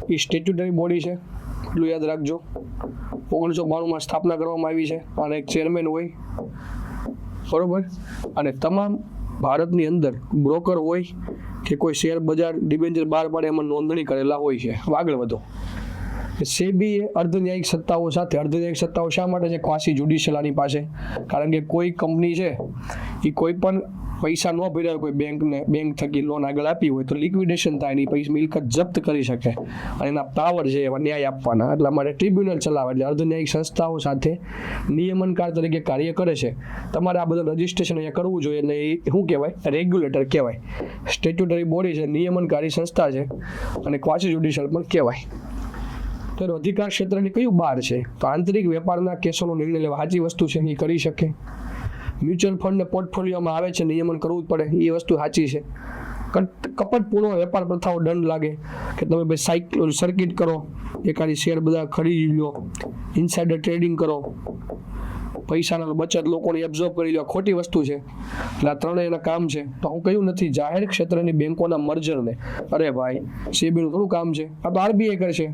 S1: એ સ્ટેચ્યુટરી બોડી છે, એટલું યાદ રાખજો. 1992માં સ્થાપના કરવામાં આવી છે અને એક ચેરમેન હોય, બરોબર. અને તમામ ભારતની અંદર બ્રોકર હોય કે કોઈ શેર બજાર ડિબેન્ચર બહાર પાડે એમાં નોંધણી કરેલા હોય છે. આગળ વધો. સેબી એ અર્ધન્યાયિક સત્તાઓ સાથે, અર્ધન્યાયિક સત્તાઓ શા માટે છે? ક્વાસી જ્યુડિશિયલ આની પાસે. કારણ કે કોઈ કંપની છે એ કોઈ પણ પૈસા ન ભર્યા કોઈ બેંક થકી લોન આગળ આપી હોય તો લિક્વિડેશન થાય, એની પૈસા મિલકત જપ્ત કરી શકે અને એના પાવર છે એવા ન્યાય આપવાના. એટલા માટે ટ્રિબ્યુનલ ચલાવે. એટલે અર્ધન્યાયિક સંસ્થાઓ સાથે નિયમનકાર તરીકે કાર્ય કરે છે. તમારે આ બધું રજિસ્ટ્રેશન અહીંયા કરવું જોઈએ. એટલે એ શું કહેવાય? રેગ્યુલેટર કહેવાય. સ્ટેચ્યુટરી બોડી છે, નિયમનકારી સંસ્થા છે અને ક્વાસી જ્યુડિશિયલ પણ કહેવાય. તો એનો અધિકાર ક્ષેત્રની કયું બહાર છે? તો આંતરિક વેપારના કેસોનો નિર્ણય લેવા સાચી વસ્તુ છે, એ કરી શકે. મ્યુચ્યુઅલ ફંડને પોર્ટફોલિયોમાં આવે છે, નિયમન કરવું જ પડે, એ વસ્તુ સાચી છે. કપટપૂર્ણ વેપાર પ્રથાઓ દંડ લાગે કે તમે ભાઈ સર્કિટ કરો, એકાદી શેર બધા ખરીદી લો, ઇનસાઇડર ટ્રેડિંગ કરો, પૈસાના બચત લોકોને એબ્ઝોર્બ કરી લો, ખોટી વસ્તુ છે. એટલે આ ત્રણેયના કામ છે. તો હું કહ્યું નથી જાહેર ક્ષેત્રની બેંકોના મર્જરને, અરે ભાઈ સેબીનું થોડું કામ છે, આ તો આરબીઆઈ કરશે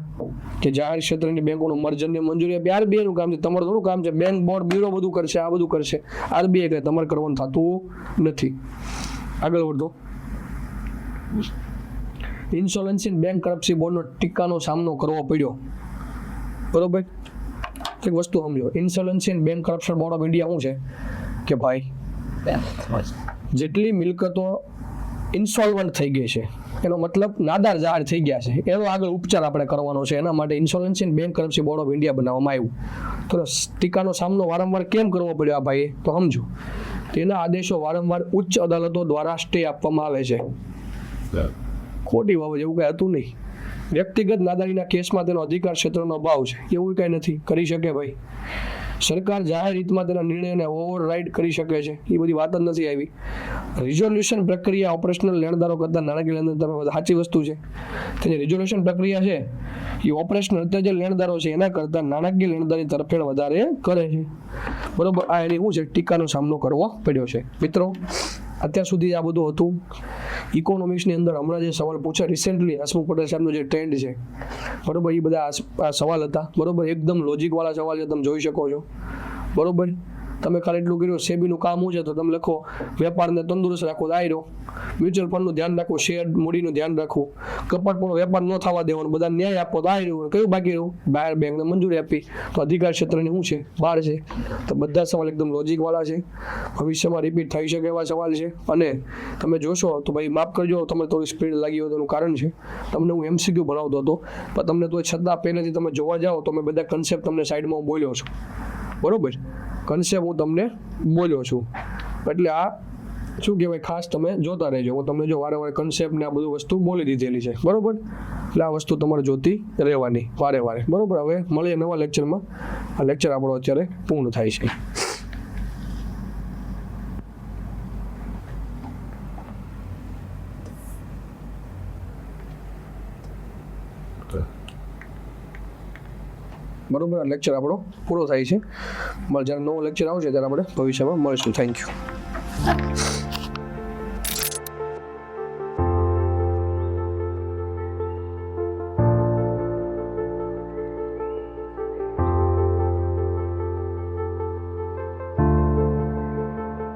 S1: કે જાહેર ક્ષેત્રની બેંકોનું મર્જરને મંજૂરી આપી. આરબીઆઈનું કામ છે, તમારું થોડું કામ છે. બેંક બોર્ડ બ્યુરો બધું કરશે, આ બધું કરશે, આરબીઆઈ કરે, તમારે કરવાનું થતું નથી. આગળ વધો. ઇન્સ્યોરન્સી બેંક કરપ્સી બોર્ડનો ટીકાનો સામનો કરવો પડ્યો. બરોબર, એક વસ્તુ સમજો, ઇન્સ્યોરન્સી bank corruption board of India શું છે કે ભાઈ જેટલી મિલકતો ઇન્સોલ્વન્ટ થઈ ગઈ છે, એનો મતલબ નાદાર જાહેર થઈ ગયા છે, એનો આગળ ઉપચાર આપણે કરવાનો છે. એના માટે ઇન્સ્યોરન્સી બેંક કરપ્સી બોર્ડ ઓફ ઇન્ડિયા બનાવવામાં આવ્યું. તો ટીકાનો સામનો વારંવાર કેમ કરવો પડ્યો આ ભાઈએ? તો સમજો, તેના આદેશો વારંવાર ઉચ્ચ અદાલતો દ્વારા સ્ટે આપવામાં આવે છે. ખોટી બાબત, એવું કઈ હતું નહીં. વ્યક્તિગત નાદારીના કેસમાં તેનો અધિકાર ક્ષેત્રનો અભાવ છે, એવું કઈ નથી, કરી શકે ભાઈ. સરકાર જાહેર હિતમાં તેના નિર્ણયને ઓવરરાઇડ કરી શકે છે, એ બધી વાત જ નથી આવી. રિઝોલ્યુશન પ્રક્રિયા ઓપરેશનલ લેણદારો કરતા નાણાકીય લેણદાર, સાચી વસ્તુ છે. તે જે રિઝોલ્યુશન પ્રક્રિયા છે એ ઓપરેશનલ અત્યારે જે લેણદારો છે એના કરતા નાણાકીય લેણદારની તરફેણ વધારે કરે છે. બરોબર, આ એની શું છે? ટીકાનો સામનો કરવો પડ્યો છે. મિત્રો, અત્યાર સુધી આ બધું હતું. ઇકોનોમિક્સની અંદર હમણાં જે સવાલ પૂછ્યા રિસેન્ટલી હસમુખ પટેલ સાહેબનો જે ટ્રેન્ડ છે, બરોબર, એ બધા આ સવાલ હતા. બરોબર, એકદમ લોજિકવાળા સવાલ છે, તમે જોઈ શકો છો. બરોબર, તમે ખાલી એટલું કર્યું સેબીનું કામ શું છે, તો તમે લખો વેપારને તંદુરસ્ત રાખવો, દાયરો, મ્યુચ્યુઅલ ફંડનું ધ્યાન રાખવું, શેર મૂડીનું ધ્યાન રાખવું, કપટપૂર્ણ વેપાર ન થવા દેવાનો, બધા ન્યાય આપવો, દાયરો. કયું બાકી રહ્યું? બહાર બેંકને મંજૂરી આપી. તો અધિકાર ક્ષેત્રની શું છે? બહાર છે. તો બધા સવાલ એકદમ લોજિકવાળા છે, ભવિષ્યમાં રિપીટ થઈ શકે એવા સવાલ છે. અને તમે જોશો તો ભાઈ માફ કરજો, તમને થોડી સ્પીડ લાગી હોય તેનું કારણ છે તમને હું MCQ ભણાવતો હતો, પણ તમને તો છતાં પહેલેથી તમે જોવા જાઓ તો મેં બધા કન્સેપ્ટ તમને સાઈડમાં બોલ્યો છું. બરોબર, કન્સેપ્ટ હું તમને બોલ્યો છું. એટલે આ શું કહેવાય, ખાસ તમે જોતા રહેજો. હું તમને જો વારે વારે કન્સેપ્ટ ને આ બધું વસ્તુ બોલી દીધેલી છે. બરોબર, એટલે આ વસ્તુ તમારે જોતી રહેવાની વારે વારે. બરોબર, હવે મળીએ નવા લેક્ચરમાં. આ લેક્ચર આપણો અત્યારે પૂર્ણ થાય છે. બરોબર, આ લેક્ચર આપણો પૂરો થાય છે. જ્યારે નવો લેક્ચર આવશે ત્યારે આપણે ભવિષ્યમાં મળીશું. Thank you.